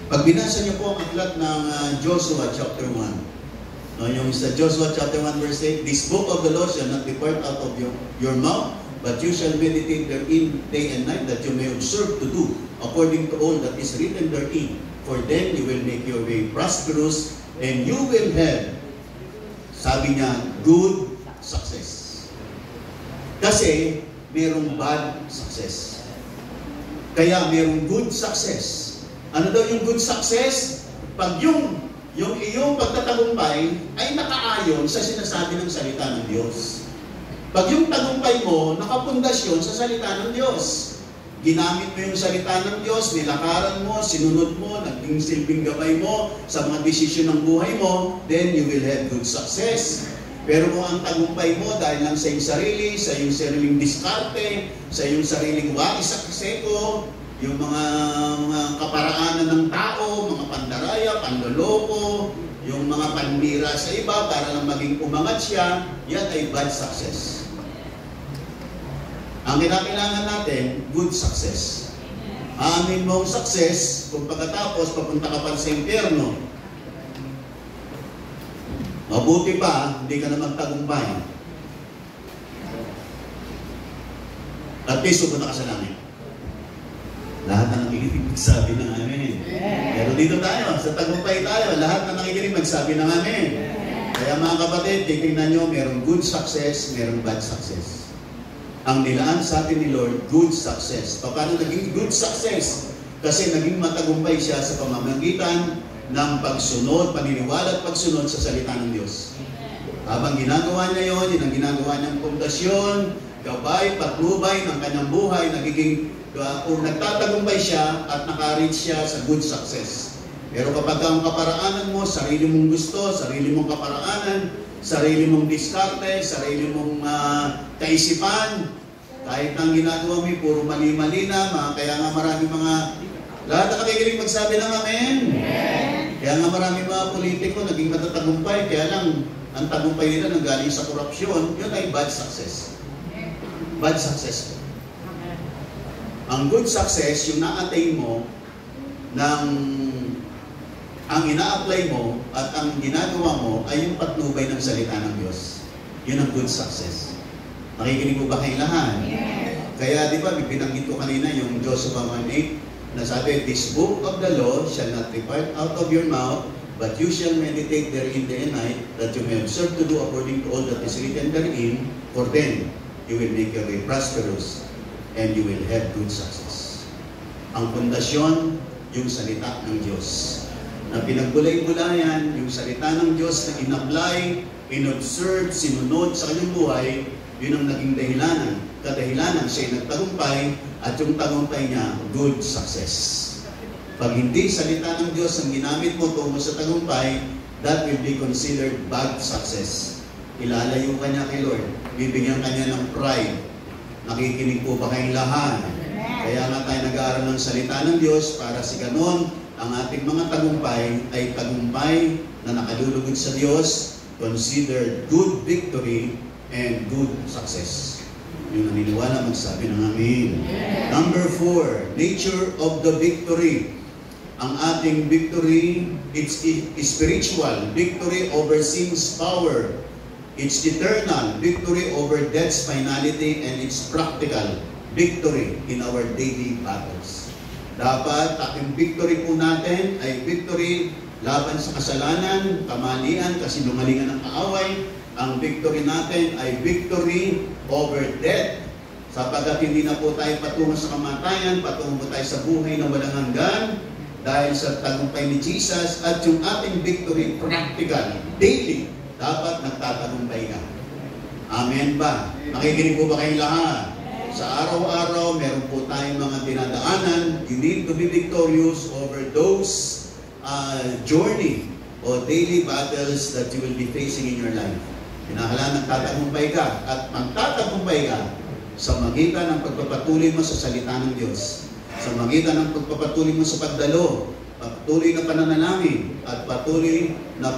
Pag binasa niyo po ang aklat ng Joshua chapter 1, No, yung sa Joshua chapter 1 verse 8, this book of the law shall not depart out of your mouth, but you shall meditate therein day and night, that you may observe to do according to all that is written therein. For then you will make your way prosperous, and you will have, sabi niya, good success. Kasi mayroong bad success. Kaya mayroong good success. Ano daw yung good success? Pag yung iyong pagtatagumpay ay nakaayon sa sinasabi ng salita ng Diyos. Pag yung tagumpay mo, nakapundasyon sa salita ng Diyos. Ginamit mo yung salita ng Diyos, nilakaran mo, sinunod mo, naging silbing gabay mo sa mga desisyon ng buhay mo, then you will have good success. Pero kung ang tagumpay mo dahil lang sa iyong sarili, sa iyong sariling diskarte, sa iyong sariling wais sa kaseko, yung mga kaparaanan ng tao, mga pandaraya, panloloko, yung mga panira sa iba para lang maging umangat siya, yan ay bad success. Ang kinakailangan natin, good success. Amin mo ang success, kung pagkatapos papunta ka pa sa impyerno, mabuti pa, hindi ka na magtagumpay. At least, pupunta ka sa langit. Lahat na nakikinig magsabi ng amen. Pero dito tayo, sa tagumpay tayo, lahat na nakikinig magsabi ng amen. Kaya mga kapatid, titingnan nyo, merong good success, merong bad success. Ang nilaan sa atin ni Lord, good success. Paano naging good success? Kasi naging matagumpay siya sa pamamagitan ng pagsunod, paniniwala at pagsunod sa salita ng Diyos. Habang ginagawa niya yun, yun ang ginagawa niyang pundasyon, gabay, patnubay ng kanyang buhay, nagiging kung nagtatagumpay siya at nakareach siya sa good success. Pero kapag ang kaparaanan mo, sarili mong gusto, sarili mong kaparaanan, sarili mong diskarte, sarili mong kaisipan, kahit ang ginagawa mo, puro mali-mali na, kaya nga marami mga, lahat na nakikinig magsabi ng amen. Kaya nga marami mga politiko naging matatagumpay, kaya lang ang tagumpay nila nanggaling sa korupsyon, yun ay bad success. Bad success. Ang good success, yung na-attain mo, ang ina-apply mo at ang ginagawa mo ay yung patnubay ng salita ng Diyos. Yun ang good success. Nakikinig mo ba kayong lahat? Yes. Kaya di ba, binanggit ko kanina yung Joshua 1:8 na sabi, this book of the law shall not depart out of your mouth, but you shall meditate therein day and night, that you may observe to do according to all that is written therein, for then you will make your way prosperous, and you will have good success. Ang pundasyon, yung salita ng Diyos. Na pinagbulay-bulayan, yung salita ng Diyos na in-apply, in-observe, sinunod sa kanyang buhay, yun ang naging dahilanan. Kadahilanan siya nagtagumpay, at yung tagumpay niya, good success. Pag hindi salita ng Diyos ang ginamit mo tungo sa tagumpay, that will be considered bad success. Ilalayo ka niya kay Lord. Bibigyan ka niya ng pride. Nakikinig po ba kayong lahat? Kaya nga tayo nag-aaral ng salita ng Diyos para si ganon ang ating mga tagumpay ay tagumpay na nakalulugod sa Diyos, considered good victory and good success. Yung naniniwala magsabi ng amen. Number 4, nature of the victory. Ang ating victory, it's spiritual. Victory over sin's power. It's eternal. Victory over death's finality, and it's practical. Victory in our daily battles. Dapat ating victory po natin ay victory laban sa kasalanan, kamalian, kasinungalingan ng kaaway. Ang victory natin ay victory over death. Sapagkat hindi na po tayo patungo sa kamatayan, patungo tayo sa buhay na walang hanggan dahil sa tagumpay ni Jesus, at yung ating victory practical, daily, dapat nagtatagumpay ka. Amen ba? Nakikinig po ba kayong lahat? Sa araw-araw, meron po tayong mga dinadaanan. You need to be victorious over those journey o daily battles that you will be facing in your life. Kinakailangan nagtatagumpay ka at magtatagumpay ka sa magitan ng pagpapatuloy mo sa salita ng Diyos, sa magitan ng pagpapatuloy mo sa pagdalo, patuloy na pananalangin, at patuloy na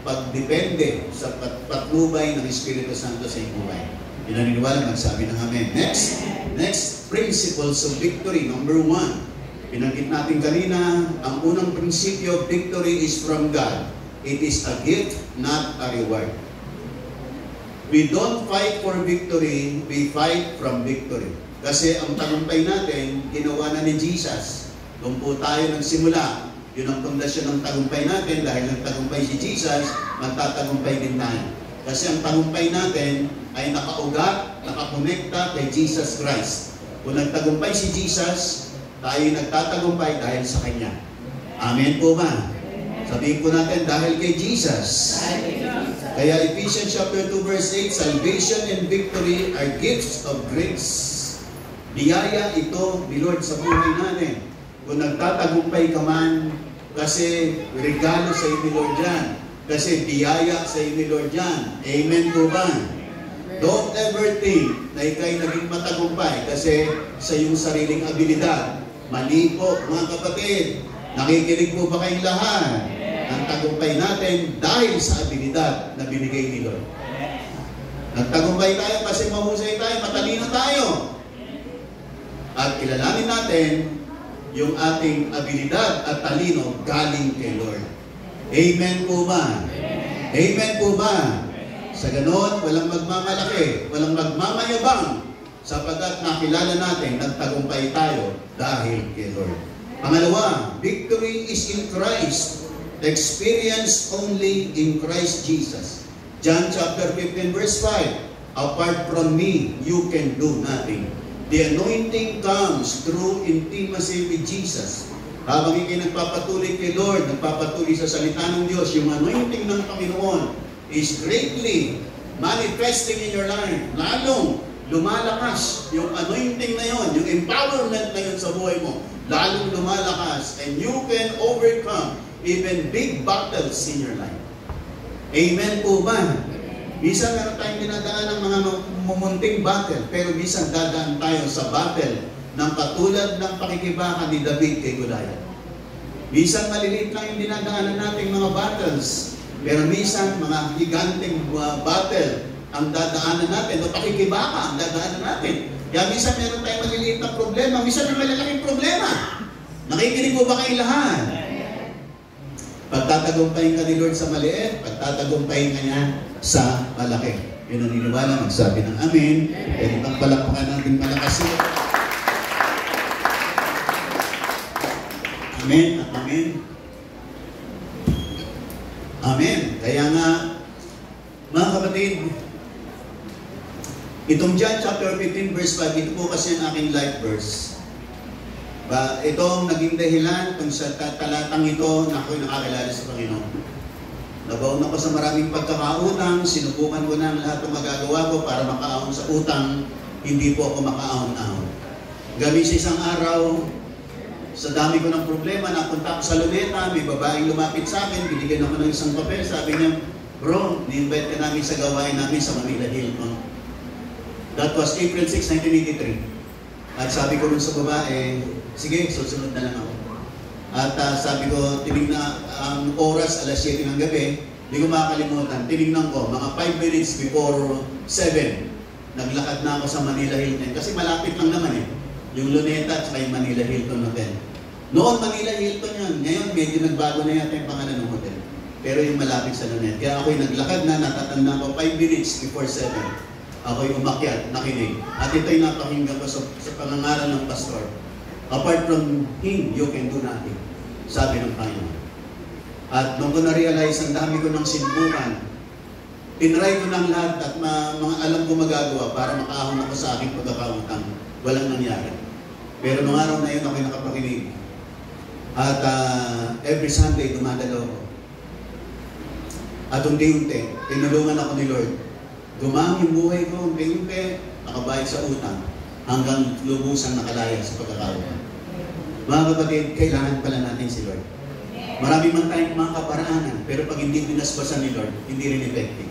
pagdepende sa patnubay ng Espiritu Santo sa iyong buhay. Pinaniniwala, magsabi ng amen. Next, principles of victory. Number 1, pinanggit natin kanina, ang unang prinsipyo of victory is from God. It is a gift, not a reward. We don't fight for victory, we fight from victory. Kasi ang tagumpay natin, ginawa na ni Jesus. Doon po tayo nagsimula. Yun ang pundasyon ng tagumpay natin. Dahil nagtagumpay si Jesus, magtatagumpay din tayo. Kasi ang tagumpay natin ay nakaugat, nakakonekta kay Jesus Christ. Kung nagtagumpay si Jesus, tayo nagtatagumpay dahil sa Kanya. Amen po ba? Sabihin po natin, dahil kay Jesus. Kaya Ephesians chapter 2 verse 8, salvation and victory are gifts of grace. Biyaya ito ni Lord sa buhay natin. Kung nagtatagumpay ka man, kasi regalo sa iyo ni Lord yan. Kasi biyaya sa iyo ni Lord yan. Amen po ba? Don't ever think na ikay naging matagumpay kasi sa iyong sariling abilidad. Mali po, mga kapatid. Nakikinig po ba kayong lahat? Ang tagumpay natin dahil sa abilidad na binigay ni Lord. Nagtagumpay tayo kasi mahusay tayo, matalino tayo. At kilalanin natin yung ating abilidad at talino galing kay Lord. Amen po ba? Amen po ba? Sa ganon, walang magmamalaki, walang magmamayabang, sapagkat nakilala natin, nagtagumpay tayo dahil kay Lord. Pangalawa, victory is in Christ. Experience only in Christ Jesus. John chapter 15 verse 5. Apart from me, you can do nothing. The anointing comes through intimacy with Jesus. Habang ikay nagpapatuloy kay Lord, nagpapatuloy sa salita ng Diyos, yung anointing ng Panginoon is greatly manifesting in your life. Lalong lumalakas yung anointing na yon, yung empowerment na yun sa buhay mo. Lalong lumalakas and you can overcome even big battles in your life. Amen po ba? Minsan meron tayong dinadaan ng mga mumunting battle, pero minsan dadaan tayo sa battle ng katulad ng pakikibaka ni David kay Goliath. Minsan maliliit lang yung dinadaanan nating mga battles, pero minsan mga higanteng battle ang dadaanan natin, o pakikibaka ang dadaanan natin. Kaya minsan meron tayong maliliit na problema, minsan may malalaking problema. Nakikinig mo ba kayong lahat? Pagtatagumpayin ka ni Lord sa maliit, pagtatagumpayin ka niya sa malaki. Yun ang niniwala, magsabi ng amen. Pwede kang palakpakan natin malakas. Amen at amen. Amen. Kaya nga, mga kapatid, itong John chapter 15 verse 5, ito po kasi ang aking life verse. Ito ang naging dahilan kung sa talatang ito na ako'y nakakilala sa Panginoon. Nabaon ako sa maraming pagkakautang, sinubukan ko na ang lahat ng magagawa ko para makaahon sa utang, hindi po ako makaahon-ahon. Gabi sa isang araw, sa dami ko ng problema, napunta ako sa Luneta, may babaeng lumapit sa akin, binigyan ako ng isang papel, sabi niya, bro, ni-invite ka namin sa gawain namin sa Manila Hilton. That was April 6, 1983. At sabi ko rin sa babae, sige, susunod na lang ako. At sabi ko, tinignan ang oras, alas 7 ng gabi, hindi ko makakalimutan. Tinignan ko, mga 5 minutes before 7, naglakad na ako sa Manila Hilton. Kasi malapit lang naman eh. Yung Luneta at yung Manila Hilton Hotel. Noon, Manila Hilton yun. Ngayon, medyo nagbago na yata yung pangalan ng hotel. Pero yung malapit sa Luneta. Kaya ako'y naglakad na, natatanda ko 5 minutes before 7. Ako'y umakyat, nakinig. At ito'y napakinggan ko sa pangangaral ng pastor. Apart from Him, you can do nothing. Sabi ng Panginoon. At nung ko na-realize, ang dami ko ng sinbukan, tinry ko ng lahat at mga alam ko magagawa para makaahon ako sa aking pagkakautang. Walang nangyari. Pero nung araw na yun, ako'y nakapakinig. At every Sunday, dumadalaw ko. At unti-unti, tinulungan ako ni Lord. Gumang yung buhay ko, unti-unti, nakabayad sa utang, hanggang lubusan nakalaya sa pagkakautang. Mga kapatid, kailangan pala natin si Lord. Marami man tayong mga kaparaanan, pero pag hindi binasbasan ni Lord, hindi rin effective.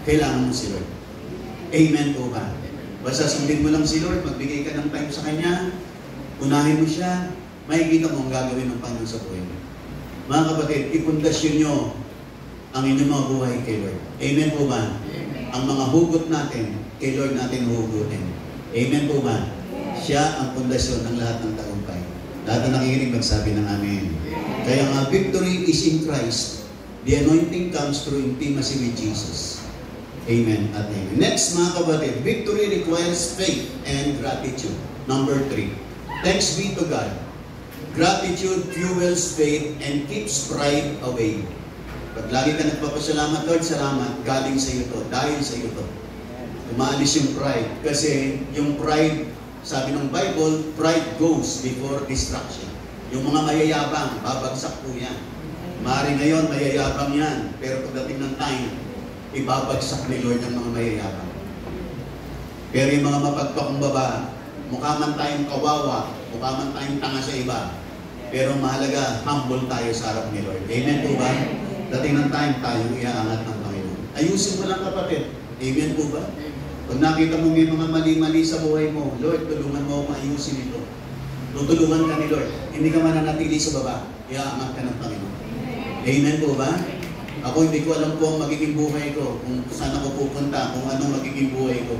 Kailangan mo si Lord. Amen po ba? Basta sundin mo lang si Lord, magbigay ka ng time sa Kanya, unahin mo siya, makikita mo ang gagawin ng Panginoon sa buhay mo. Mga kapatid, ipundasyon nyo ang inyong mga buhay kay Lord. Amen po ba? Ang mga hugot natin, kay Lord natin hugutin. Amen po ba? Siya ang pundasyon ng lahat ng tagumpay. Lahat na nakikinig magsabi ng amen. Kaya nga, victory is in Christ. The anointing comes through intimacy with Jesus. Amen at amen. Next mga kapatid, victory requires faith and gratitude. Number 3, thanks be to God. Gratitude fuels faith and keeps pride away. Pag lagi ka nagpapasalamat, Lord, salamat, galing sa iyo to, dahil sa iyo to. Umaalis yung pride. Kasi yung pride, sabi ng Bible, pride goes before destruction. Yung mga mayayabang, babagsak po yan. Maaari ngayon, mayayabang yan. Pero pagdating ng time, ibabagsak ni Lord ang mga mayayabang. Pero yung mga mapagpakumbaba, mukha man tayong kawawa, mukha man tayong tanga sa iba, pero mahalaga, humble tayo sa harap ni Lord. Amen po ba? Dating ng time, tayong iaangat ng Panginoon. Ayusin mo lang kapatid. Amen po ba? Pag nakita mo may mga mali-mali sa buhay mo, Lord, tulungan mo akong ayusin ito. Tutulungan ka ni Lord. Hindi ka mananatili sa baba. Iaangat ka ng Panginoon. Amen po ba? Ako hindi ko alam po ang magiging buhay ko, kung saan ako pupunta, kung anong magiging buhay ko.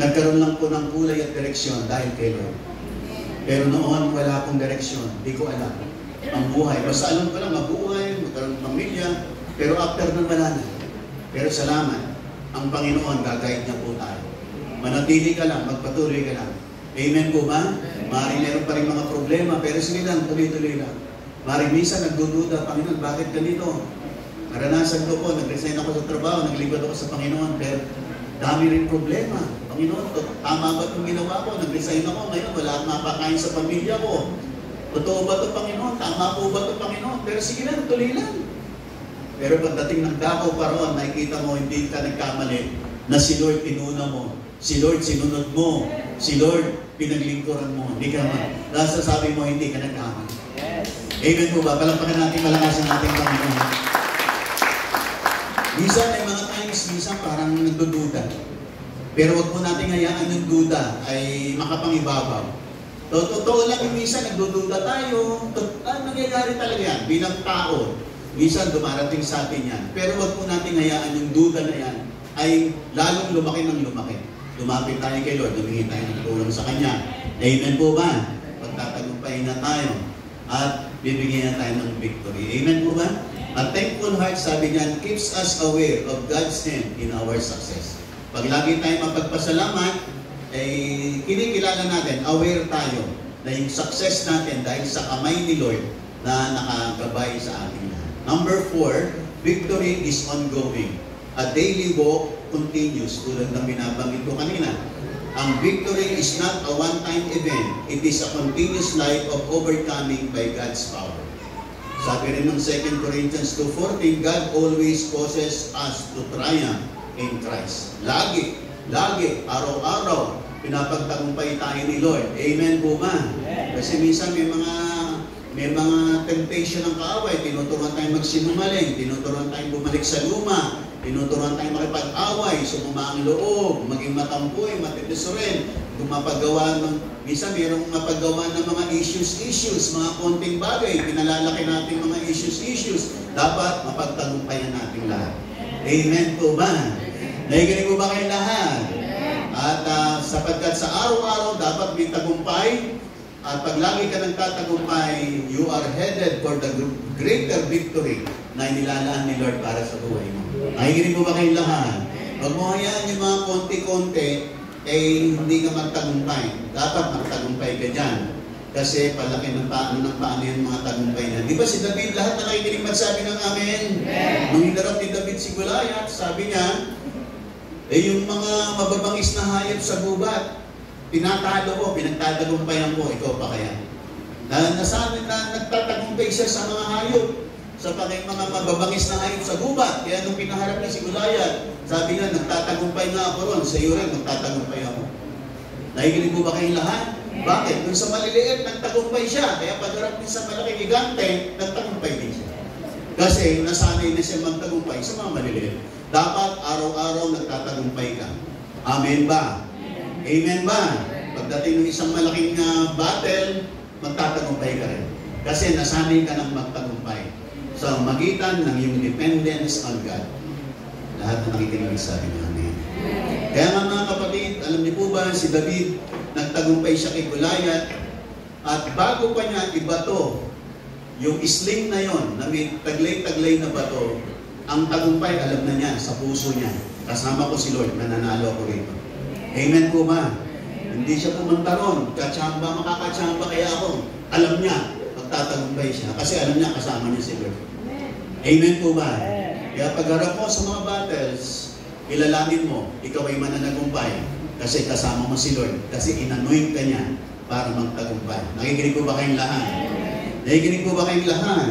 Nagkaroon lang po ng kulay at direksyon dahil kay Lord. Pero noon, wala akong direksyon. Hindi ko alam ang buhay. Basta alam ko lang, mabuhay, magkaroon ng pamilya, pero after nun wala na. Pero salamat, ang Panginoon, gagayad niya po tayo. Manatili ka lang, magpatuloy ka lang. Amen po ba? Maaaring meron pa rin mga problema, pero sige lang, tuloy-tuloy lang. Maaaring minsan nagdududa, Panginoon, bakit ganito? Naranasan ko po, nag-resign ako sa trabaho, naglibad ako sa Panginoon, pero dami rin problema. Panginoon, tama ba itong ginawa ko? Nag-resign ako, ngayon wala akong mapakain sa pamilya ko. Totoo ba ito, Panginoon? Tama po ba ito, Panginoon? Pero sige lang, tuloy lang. Pero pagdating ng dako pa roon, nakikita mo, hindi ka nagkamali na si Lord inuna mo. Si Lord sinunod mo. Si Lord pinaglingkuran mo. Hindi ka man. Dahil sasabi mo, hindi ka nagkamali. Amen po ba? Palampakan natin malakas ang ating Panginoon. Minsan may mga times, minsan parang nagdududa. Pero wag po natin hayaan yung duda ay makapangibabaw. Totoo lang yung minsan nagdududa tayo. Nangyayari talaga yan bilang tao. Minsan dumarating sa atin yan. Pero wag po natin hayaan yung duda na yan ay lalong lumaki ng lumaki. Lumapit tayo kay Lord, humingi tayo ng tulong sa Kanya. Amen po ba? Pagtatagumpayin na tayo at bibigyan na tayo ng victory. Amen po ba? A thankful heart, sabi niyan, keeps us aware of God's hand in our success. Pag lagi tayo mapagpasalamat, ay kinikilala natin, aware tayo na yung success natin dahil sa kamay ni Lord na nakagabay sa ating lahat. Number 4, victory is ongoing. A daily walk continues. Tulad ng binabanggit ko kanina. Ang victory is not a one-time event. It is a continuous life of overcoming by God's power. Sabi rin ng 2 Corinthians 2:14, God always causes us to triumph in Christ. Lagi, araw-araw, pinapagtagumpay tayo ni Lord. Amen po ba? Kasi minsan may mga temptation ng kaaway. Tinuturuan tayong magsinungaling, tinuturuan tayong bumalik sa luma, tinuturuan tayong makipag-away, sumama ang loob, maging matampuy, matitisorin, minsan mayroong mapagawa ng mga issues, mga konting bagay, pinalalaki natin mga issues, dapat mapagtagumpayan natin lahat. Amen po ba? Nakikinig po ba kayo lahat? At sapagkat sa araw-araw dapat may tagumpay, at pag lagi ka nagtatagumpay, you are headed for the greater victory na inilalaan ni Lord para sa buhay mo. Nakikinig po ba kayo lahat? Huwag mo hayaan yung mga konti-konti, hindi ka magtagumpay. Dapat magtagumpay ka dyan. Kasi palaki ng paano yung mga tagumpay na. Di ba si David, lahat na nakikinig magsabi ng amen? Nung hinarap ni David si Goliath, sabi niya, yung mga mababangis na hayop sa gubat, pinatalo ko, pinagtatagumpayan ko, ikaw pa kaya? Nasabi na nagtatagumpay siya sa mga hayop, sa mga mababangis na hayop sa gubat. Kaya nung pinaharap niya si Goliath, sabi niya, nagtatagumpay nga ako ron, sa iyo rin, magtatagumpay ako. Nakikinig mo ba kayong lahat? Bakit? Kung sa maliliit, nagtagumpay siya. Kaya pagharap niya sa malaking gigante, nagtagumpay din siya. Kasi nasanay na siya magtagumpay sa mga maliliit. Dapat araw-araw nagtatagumpay ka. Amen ba? Amen ba? Pagdating ng isang malaking battle, magtatagumpay ka rin. Kasi nasanay ka ng magtagumpay sa magitan ng iyong dependence on God. Lahat na nakikinig sa akin. Amen. Kaya mga kapatid, alam niyo po ba, si David, nagtagumpay siya kay Goliath, at bago pa niya ibato yung sling na yon na may taglay-taglay na bato, ang tagumpay, alam na niya, sa puso niya. Kasama ko si Lord, nananalo ako rito. Amen po ba? Hindi siya pumunta ron, makakatsamba kaya ako. Alam niya, magtatagumpay siya. Kasi alam niya, kasama niya si Lord. Amen po ba? Kaya pagharap mo sa mga battles, kilalanin mo, ikaw ay mananagumpay. Kasi kasama mo si Lord. Kasi inanoint ka niya para magtagumpay. Nakikinig po ba kayong lahat? Nakikinig po ba kayong lahat?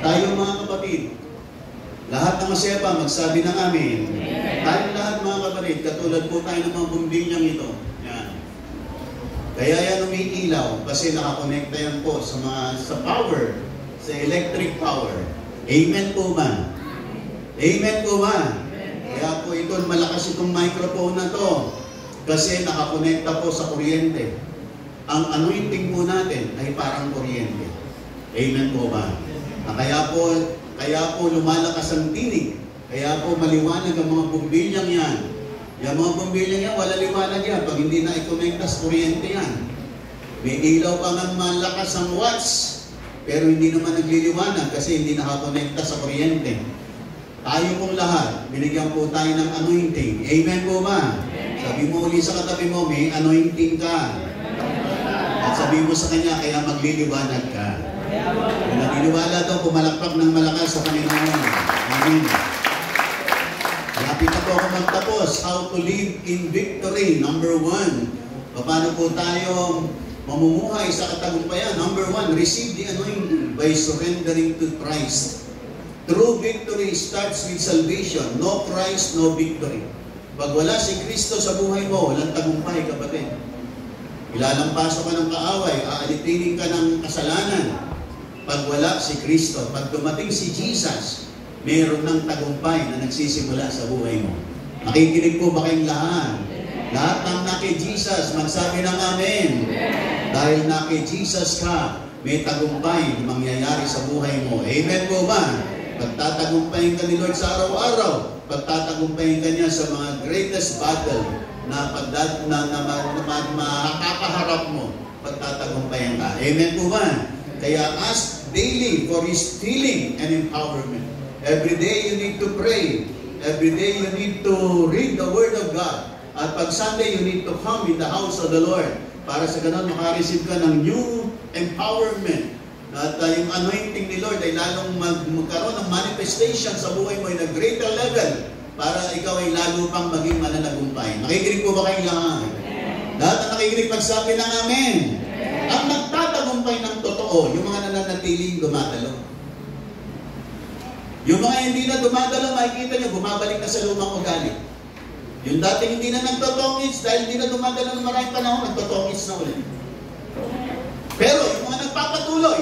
Tayo mga kapatid, lahat ng masaya pa, magsabi ng amin. Tayo lahat mga kapatid, katulad po tayo ng mga bumbilyang ito. Yan. Kaya yan umiilaw kasi nakakonekta yan po sa power, sa electric power. Amen po ba? Amen po ba? Kaya po ito, malakas itong microphone na to kasi nakakonekta po sa kuryente. Ang anointing po natin ay parang kuryente. Amen po ba? Kaya po lumalakas ang tinig. Kaya po maliwanag ang mga bumbilyang yan. Yung mga bumbilyang yan, wala liwanag yan. Pag hindi na i-connect sa kuryente yan. May ilaw pa ng malakas ang watts, pero hindi naman nagliliwanag kasi hindi nakakonekta sa kuryente. Tayo pong lahat, binigyan po tayo ng anointing. Amen po ba? Sabi mo uli sa katabi mo, may anointing ka. At sabi mo sa kanya, kaya magliliwanag ka. Kung naniniwala daw, pumalakpak ng malakas sa Panginoon. Amen. Lapit na po ako magtapos. How to live in victory. Number 1. Paano po tayo mamumuhay sa katagumpayan? Number 1, receive the anointing by surrendering to Christ. True victory starts with salvation. No Christ, no victory. Pag wala si Kristo sa buhay mo, walang tagumpay, kapatid. Ilalampaso ka ng kaaway, aalitinin ka ng kasalanan. Pag wala si Kristo, pag dumating si Jesus, mayroon ng tagumpay na nagsisimula sa buhay mo. Nakikinig po ba kayong lahat? Lahat ng na kay Jesus, magsabi ng amen. Dahil na kay Jesus ka, may tagumpay na mangyayari sa buhay mo. Amen po ba? Pagtatagumpayin ka ni Lord sa araw-araw, pagtatagumpayin ka niya sa mga greatest battle na makakaharap mo, pagtatagumpayin ka. Amen po ba? Kaya ask daily for His healing and empowerment. Every day you need to pray. Every day you need to read the Word of God. At pag Sunday, you need to come in the house of the Lord para sa ganun makareceive ka ng new empowerment. At yung anointing ni Lord ay lalong magkaroon ng manifestation sa buhay mo in a greater level para ikaw ay lalo pang maging mananagumpay. Nakikinig po ba kayong lahat? Lahat na nakikinig magsabi ng amen. Ang nagtatagumpay ng totoo, yung mga nananatiling dumadalo. Yung mga hindi na dumadalo, makikita nyo, bumabalik na sa lumang ugali. Yung dating hindi na nagtotongits, dahil hindi na dumadalo ng maraming panahon, nagtotongits na ulit. Pero yung mga nagpapatuloy,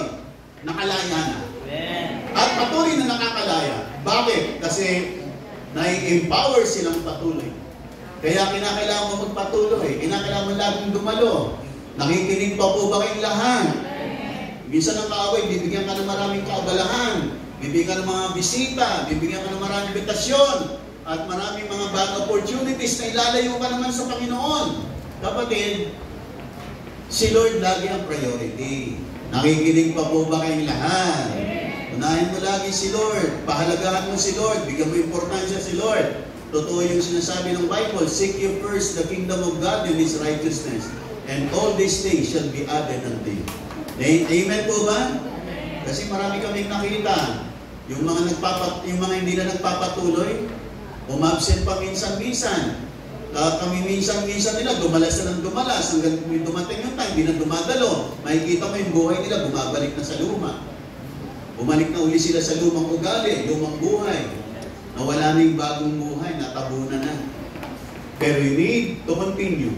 nakalaya na. At patuloy na nakakalaya. Bakit? Kasi nai-empower silang patuloy. Kaya kinakailangan mo magpatuloy. Kinakailangan mo laging dumalo. Nakikinig pa po ba kayong lahat? Minsan ng kaaway, bibigyan ka ng maraming kaabalahan. Bibigyan ka ng mga bisita. Bibigyan ka ng maraming invitasyon. At maraming mga bad opportunities na ilalayo ka naman sa Panginoon. Kapatid, si Lord lagi ang priority. Nakikinig pa po ba kayong lahat? Unahin mo lagi si Lord. Pahalagahan mo si Lord. Bigyan mo importansya si Lord. Totoo yung sinasabi ng Bible, seek you first the kingdom of God and His righteousness, and all these things shall be added unto you. Amen po ba? Kasi marami kaming nakita. Yung mga hindi na nagpapatuloy, umabsent pa minsan-minsan. Kami minsan-minsan nila, dumalas na ng dumalas. Hanggang dumating yung time, hindi na dumadalo. Makikita mo yung buhay nila, bumabalik na sa luma. Bumalik na uli sila sa lumang ugali, lumang buhay. Nawala na yung bagong buhay, natabunan na. Pero you need to continue.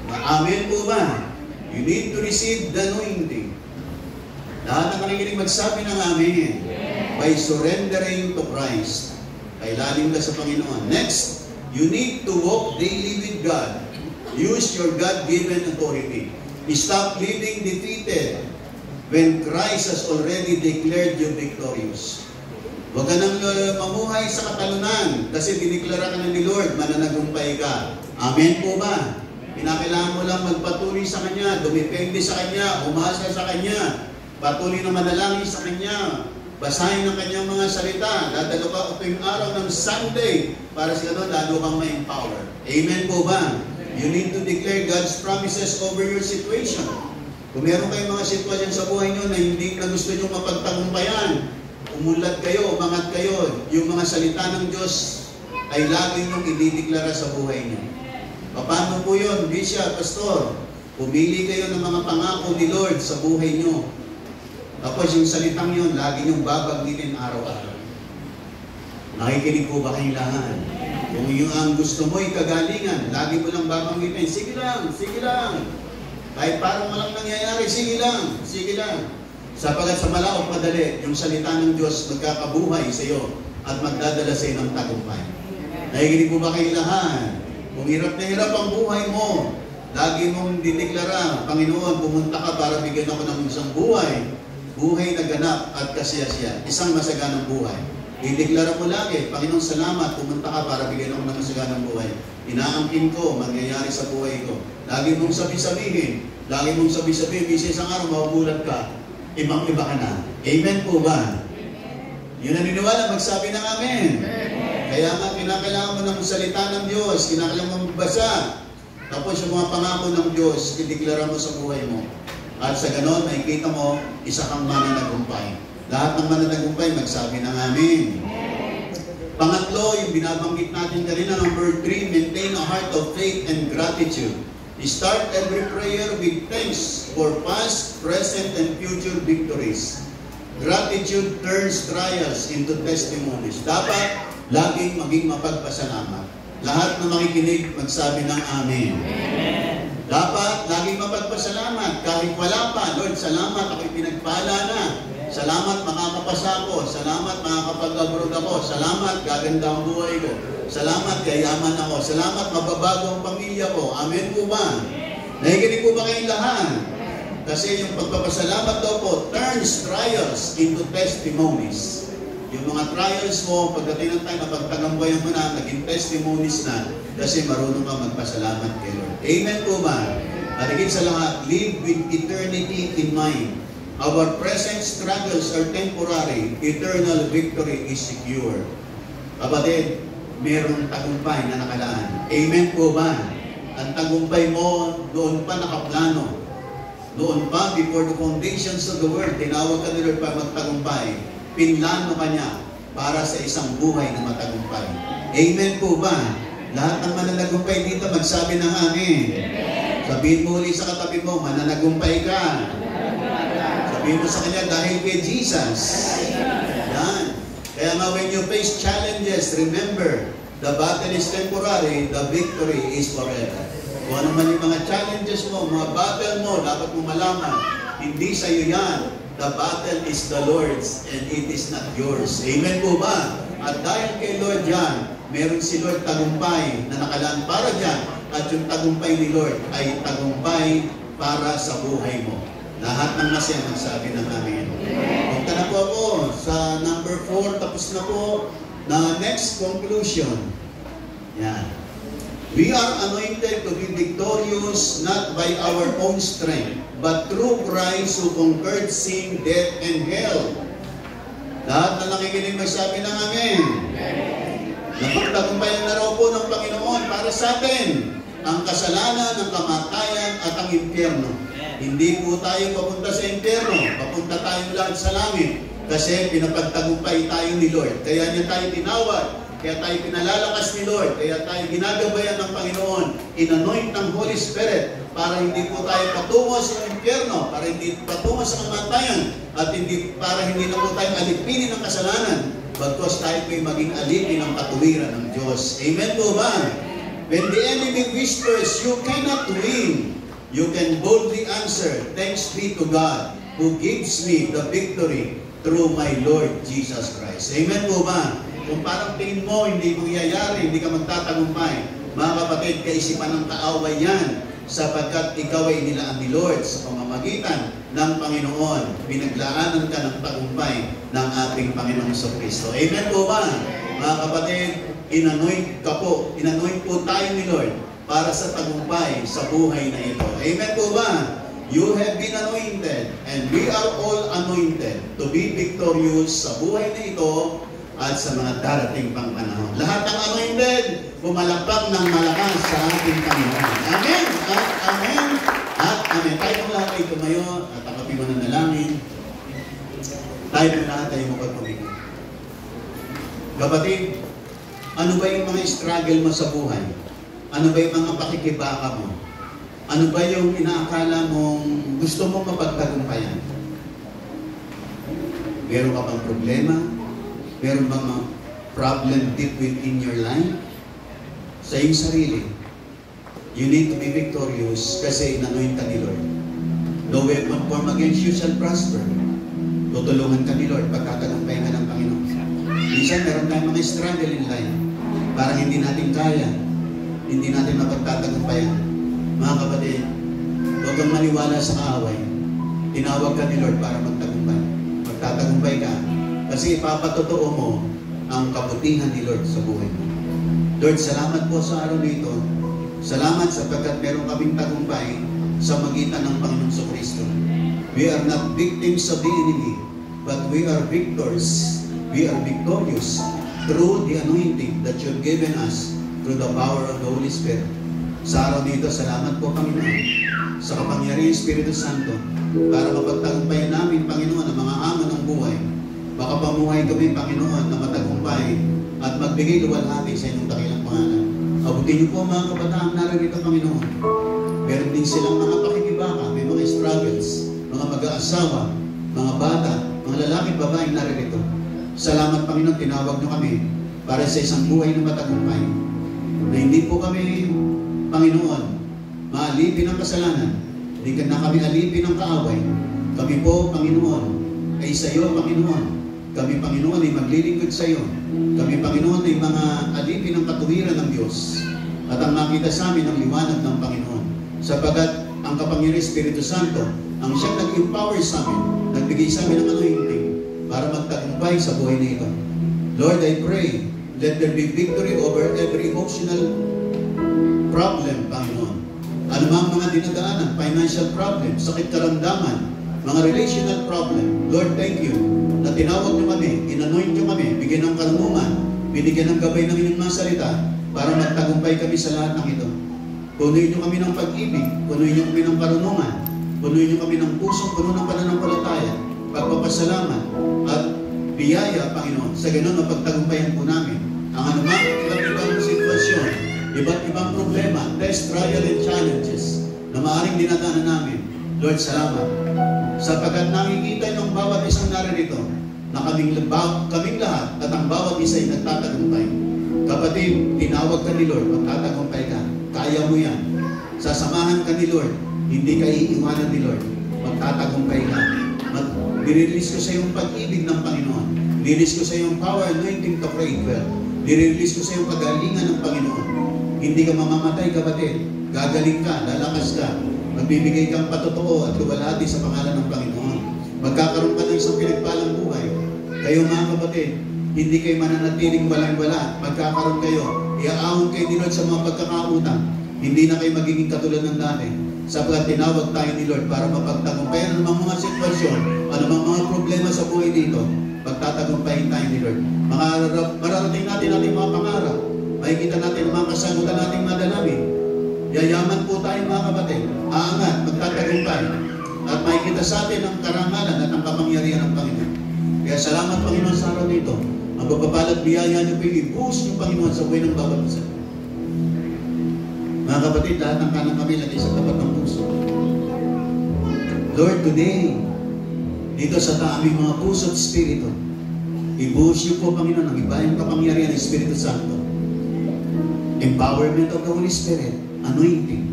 Amen po ba? You need to receive the anointing. Lahat ng nakikinig magsabi ng amen. By surrendering to Christ. Kailalim ka sa Panginoon. Next, you need to walk daily with God. Use your God-given authority. Stop living defeated when Christ has already declared you victorious. Huwag ka nang mamuhay sa katalunan kasi diniklara ka na ni Lord, mananagumpay ka. Amen po ba? Kinakailangan mo lang magpatuloy sa Kanya, dumipende sa Kanya, umasa sa Kanya. Patuloy na manalangin sa Kanya. Basahin ang Kanyang mga salita. Dadalo ka tuwing araw ng Sunday para sa gano'n lalo kang ma-empower. Amen po ba? You need to declare God's promises over your situation. Kung meron kayong mga sitwasyon sa buhay nyo na hindi na gusto nyo mapagtagumpayan, umulat kayo, umangat kayo, yung mga salita ng Diyos ay lagi nyong idideklara sa buhay nyo. Paano po yun, Bishop, Pastor? Pumili kayo ng mga pangako ni Lord sa buhay nyo. Tapos yung salitang yun, lagi nyong babanggitin araw-araw. Nakikinig po ba kayong lahat? Kung yung ang gusto mo, ikagalingan, lagi mo lang babanggitin, sige lang, sige lang. Kahit parang walang nangyayari, sige lang, sige lang. Sapagat sa malaok madali, yung salita ng Diyos magkakabuhay sa iyo at magdadala sa iyo ng tagumpay. Nakikinig po ba kayong lahat? Kung hirap na hirap ang buhay mo, lagi mong dideklara, Panginoon, pumunta ka para bigyan ako ng isang buhay. Buhay na ganap at kasiyasiya. Isang masaganang buhay. Dideklara mo lagi, Panginoon, salamat, pumunta ka para bigyan ako ng masaganang buhay. Inaangkin ko, mangyayari sa buhay ko. Lagi mong sabi-sabihin, bisa isang araw, mabubulat ka, ibang-iba ka na. Amen po ba? Yun ang niniwala, magsabi ng amen. Kaya nga, kinakailangan mo ng salita ng Diyos, kinakailangan mo magbasa. Tapos yung mga pangako ng Diyos, ideklara mo sa buhay mo. At sa ganon, makikita mo, isa kang mananagumpay. Lahat ng mananagumpay, magsabi ng amen. Pangatlo, yung binabanggit natin kanina, number 3, maintain a heart of faith and gratitude. Start every prayer with thanks for past, present, and future victories. Gratitude turns trials into testimonies. Dapat laging maging mapagpasalamat. Lahat na makikinig, magsabi ng amen. Dapat laging mapagpasalamat. Kahit wala pa, Lord, salamat, ako'y pinagpala na. Salamat, makakapasa ko. Salamat, makakapag-abroad ako. Salamat, gaganda ang buhay ko. Salamat, yayaman ako. Salamat, mababago ang pamilya ko. Amen po ba? Nakikinig po ba kayong lahat? Kasi yung pagpapasalamat daw po turns trials into testimonies. Yung mga trials mo, pagdating ng time na pagtagambayan mo na, naging testimonies na kasi marunong ka magpasalamat kay Lord. Amen po ba? At higit sa lahat, live with eternity in mind. Our present struggles are temporary. Eternal victory is secure. Kapatid, mayroong tagumpay na nakalaan. Amen po ba? Ang tagumpay mo, doon pa nakaplano. Doon pa, before the foundations of the world, tinawag ka ni Lord para magtagumpay. Pinlano ka niya para sa isang buhay na matagumpay. Amen po ba? Lahat ng mananagumpay dito, magsabi ng amen. Sabihin mo ulit sa katabi mo, mananagumpay ka. Sabihin mo sa kanya, dahil kay Jesus. Yan. Kaya nga, when you face challenges, remember, the battle is temporary, the victory is forever. Kung ano man yung mga challenges mo, mga battle mo, dapat mo malaman, hindi sa iyo yan. The battle is the Lord's and it is not yours. Amen po ba? At dahil kay Lord yan, meron si Lord tagumpay na nakalaan para dyan. At yung tagumpay ni Lord ay tagumpay para sa buhay mo. Lahat ng nasa magsabi ng amin. Punta na po ako sa number 4, tapos na po na next conclusion. Yan. We are anointed to be victorious not by our own strength, but through Christ who conquered sin, death, and hell. Lahat na nakikinig magsabi ng amen. Napagtagumpayan na raw po ng Panginoon para sa atin ang kasalanan, ang kamatayan, at ang impyerno. Hindi po tayo papunta sa impyerno, papunta tayo lahat sa langit. Kasi pinapagtagumpay tayo ni Lord. Kaya niya tayo tinawag. Kaya tayo pinalalakas ni Lord. Kaya tayo ginagabayan ng Panginoon. In-anoint ng Holy Spirit para hindi po tayo patungo sa impyerno, para hindi patungo sa kamatayan, at para hindi na po tayo alipinin ng kasalanan, bagkos tayo po'y maging alipin ng katuwiran ng Diyos. Amen po ba? When the enemy whispers, you cannot win, you can boldly answer, thanks be to God who gives me the victory through my Lord Jesus Christ. Amen po ba? Kung parang tingin mo, hindi mangyayari, hindi ka magtatagumpay, mga kapatid, kaisipan ng kaaway yan, sapagkat ikaw ay nilaan ni Lord sa pamamagitan ng Panginoon. Pinaglaanan ka ng tagumpay ng ating Panginoong Kristo. Amen po ba? Mga kapatid, inanoint po tayo ni Lord para sa tagumpay sa buhay na ito. Amen po ba? You have been anointed, and we are all anointed to be victorious sa buhay na ito at sa mga darating pang panahon. Lahat ng anointed, pumalakpak ng malakas sa ating Panginoon. Amen! At amen! At amen. Tayo pong lahat ay tumayo at akapin mo na nalangin. Tayo pong lahat ay magpagpumigil. Kapatid, ano ba yung mga struggle mo sa buhay? Ano ba yung mga pakikibaka mo? Ano ba yung inaakala mong gusto mong mapagtagumpayan? Meron ka bang problema? Meron bang problem deep within your life? Sa iyong sarili, you need to be victorious kasi in-anoint ka ni Lord. No weapon formed against you shall prosper. Tutulungan ka ni Lord pagkatagumpayan ka ng Panginoon. Minsan meron tayong mga struggle in life. Parang hindi natin kaya. Hindi natin mapagtatagumpayan. Mga kapatid, huwag kang maniwala sa kaaway. Tinawag ka ni Lord para magtagumpay. Magtatagumpay ka. Kasi ipapatotoo mo ang kabutihan ni Lord sa buhay mo. Lord, salamat po sa araw nito. Salamat sapagkat meron kaming tagumpay sa magitan ng Panginoong Kristo. We are not victims of the enemy, but we are victors. We are victorious through the anointing that you've given us through the power of the Holy Spirit. Sa araw dito, salamat po Panginoon sa kapangyarihan ng Espiritu Santo para mapagtagumpayan namin, Panginoon, ang mga hamon ng buhay. Baka pamuhay kami, Panginoon, na matagumpay at magbigay luwalhati sa inyong dakilang pangalan. Abutin niyo po mga kabataan narito, Panginoon. Meron din silang mga pakikibaka, may mga struggles, mga mag-aasawa, mga bata, mga lalaki, babae narito. Salamat, Panginoon, tinawag niyo kami para sa isang buhay na matagumpay. Na hindi po kami, Panginoon, maalipin ang kasalanan. Hindi ka na kami alipin ng kaaway. Kami po, Panginoon, ay sa iyo, Panginoon. Kami, Panginoon, ay maglilingkod sa iyo. Kami, Panginoon, ay mga alipin ng katuwiran ng Diyos. At ang makita sa amin ang liwanag ng Panginoon. Sapagat ang kapangyarihan Espiritu Santo, ang siyang nag-empower sa amin, nagbigay sa amin ng anointing para magtagumpay sa buhay na ito. Lord, I pray, let there be victory over every emotional problem, Panginoon. Ano mang mga dinadaanan, financial problem, sakit karamdaman, mga relational problem. Lord, thank you na tinawag niyo kami, in-anoint niyo kami, bigyan ng karunungan, binigyan ng gabay ng inyong mga salita para magtagumpay kami sa lahat ng ito. Punuin niyo kami ng pag-ibig, punuin niyo kami ng karunungan, punuin niyo kami ng pusong puno ng pananampalataya, pagpapasalamat at biyaya, Panginoon. Sa ganun, mapagtagumpayan po namin ang anumang iba't-ibang sitwasyon, iba't ibang problema, test, trial, and challenges na maaaring dinadaanan namin. Lord, salamat. Sapagkat nakikita ng bawat isang naririto na kaming lahat at ang bawat isa ay nagtatagumpay. Kapatid, tinawag ka ni Lord, magtatagumpay ka. Kaya mo yan. Sasamahan ka ni Lord, hindi ka iiwanan ni Lord. Magtatagumpay ka. Nirelease ko sa iyong pag-ibig ng Panginoon. Nirelease ko sa iyong power, anointing to pray well. Nirelease ko sa iyong kagalingan ng Panginoon. Hindi ka mamamatay, kapatid. Gagaling ka, lalakas ka. Magbibigay kang patotoo at luwalhati sa pangalan ng Panginoon. Magkakaroon ka ng isang pinagpalang buhay. Kayo mga kapatid, hindi kayo mananatiling walang-wala. Magkakaroon kayo. Iaahon kayo ni Lord sa mga pagkakautang. Hindi na kayo magiging katulad ng dati. Sapagkat tinawag tayo ni Lord para mapagtagumpayan anumang mga sitwasyon, anumang mga problema sa buhay dito. Pagtatagumpayin tayo ni Lord. Mararating natin ating mga pangarap. Makikita natin ang mga kasagutan nating madalangin. Yayaman po tayo mga kapatid. Aangat, magtatagumpay. At makikita sa atin ang karangalan at ang kapangyarihan ng Panginoon. Kaya salamat Panginoon sa araw dito. Ang pagpapalat biyaya niyo po i-boost yung Panginoon sa buhay ng bawat isa. Mga kapatid, lahat ng kanang kami lagi sa tapat ng puso. Lord, today, dito sa aming mga puso at spirito, i-boost niyo po Panginoon ang ibayang kapangyarihan ng Espiritu Santo. Empowerment of the Holy Spirit, anointing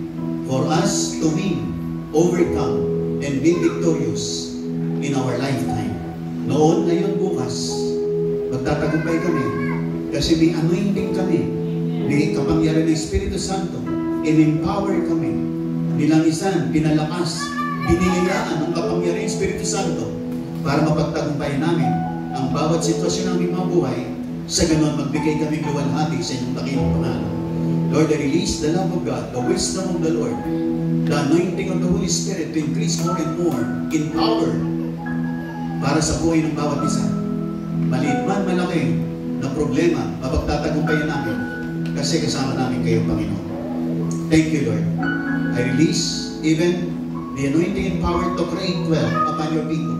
for us to win, overcome, and be victorious in our lifetime. Noon, ngayon, bukas, magtatagumpay kami kasi may anointing kami, may kapangyarihan ng Espiritu Santo, in-empower kami, nilangisan, pinalakas, binigayaan ng kapangyarihan ng Espiritu Santo para mapagtagumpayan namin ang bawat sitwasyon ng aming mga buhay. Sa ganon, magbigay kami luwalhati sa inyong dakilang pangalan. Lord, I release the love of God, the wisdom of the Lord, the anointing of the Holy Spirit to increase more and more in power para sa buhay ng bawat isa. Maliit man, malaki na problema, mapagtatagumpayan namin kasi kasama namin kayo, Panginoon. Thank you, Lord. I release even the anointing and power to create wealth upon your people.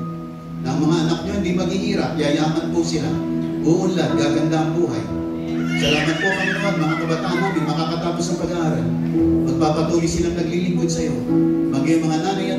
Na ang mga anak nyo hindi maghihirap, yayaman po sila. Uunlad, gaganda ang buhay. Salamat po, Panginoon, mga kabataan namin makakatapos ang pag-aaral. Magpapatuloy silang naglilingkod sa iyo. Maging mga nanay at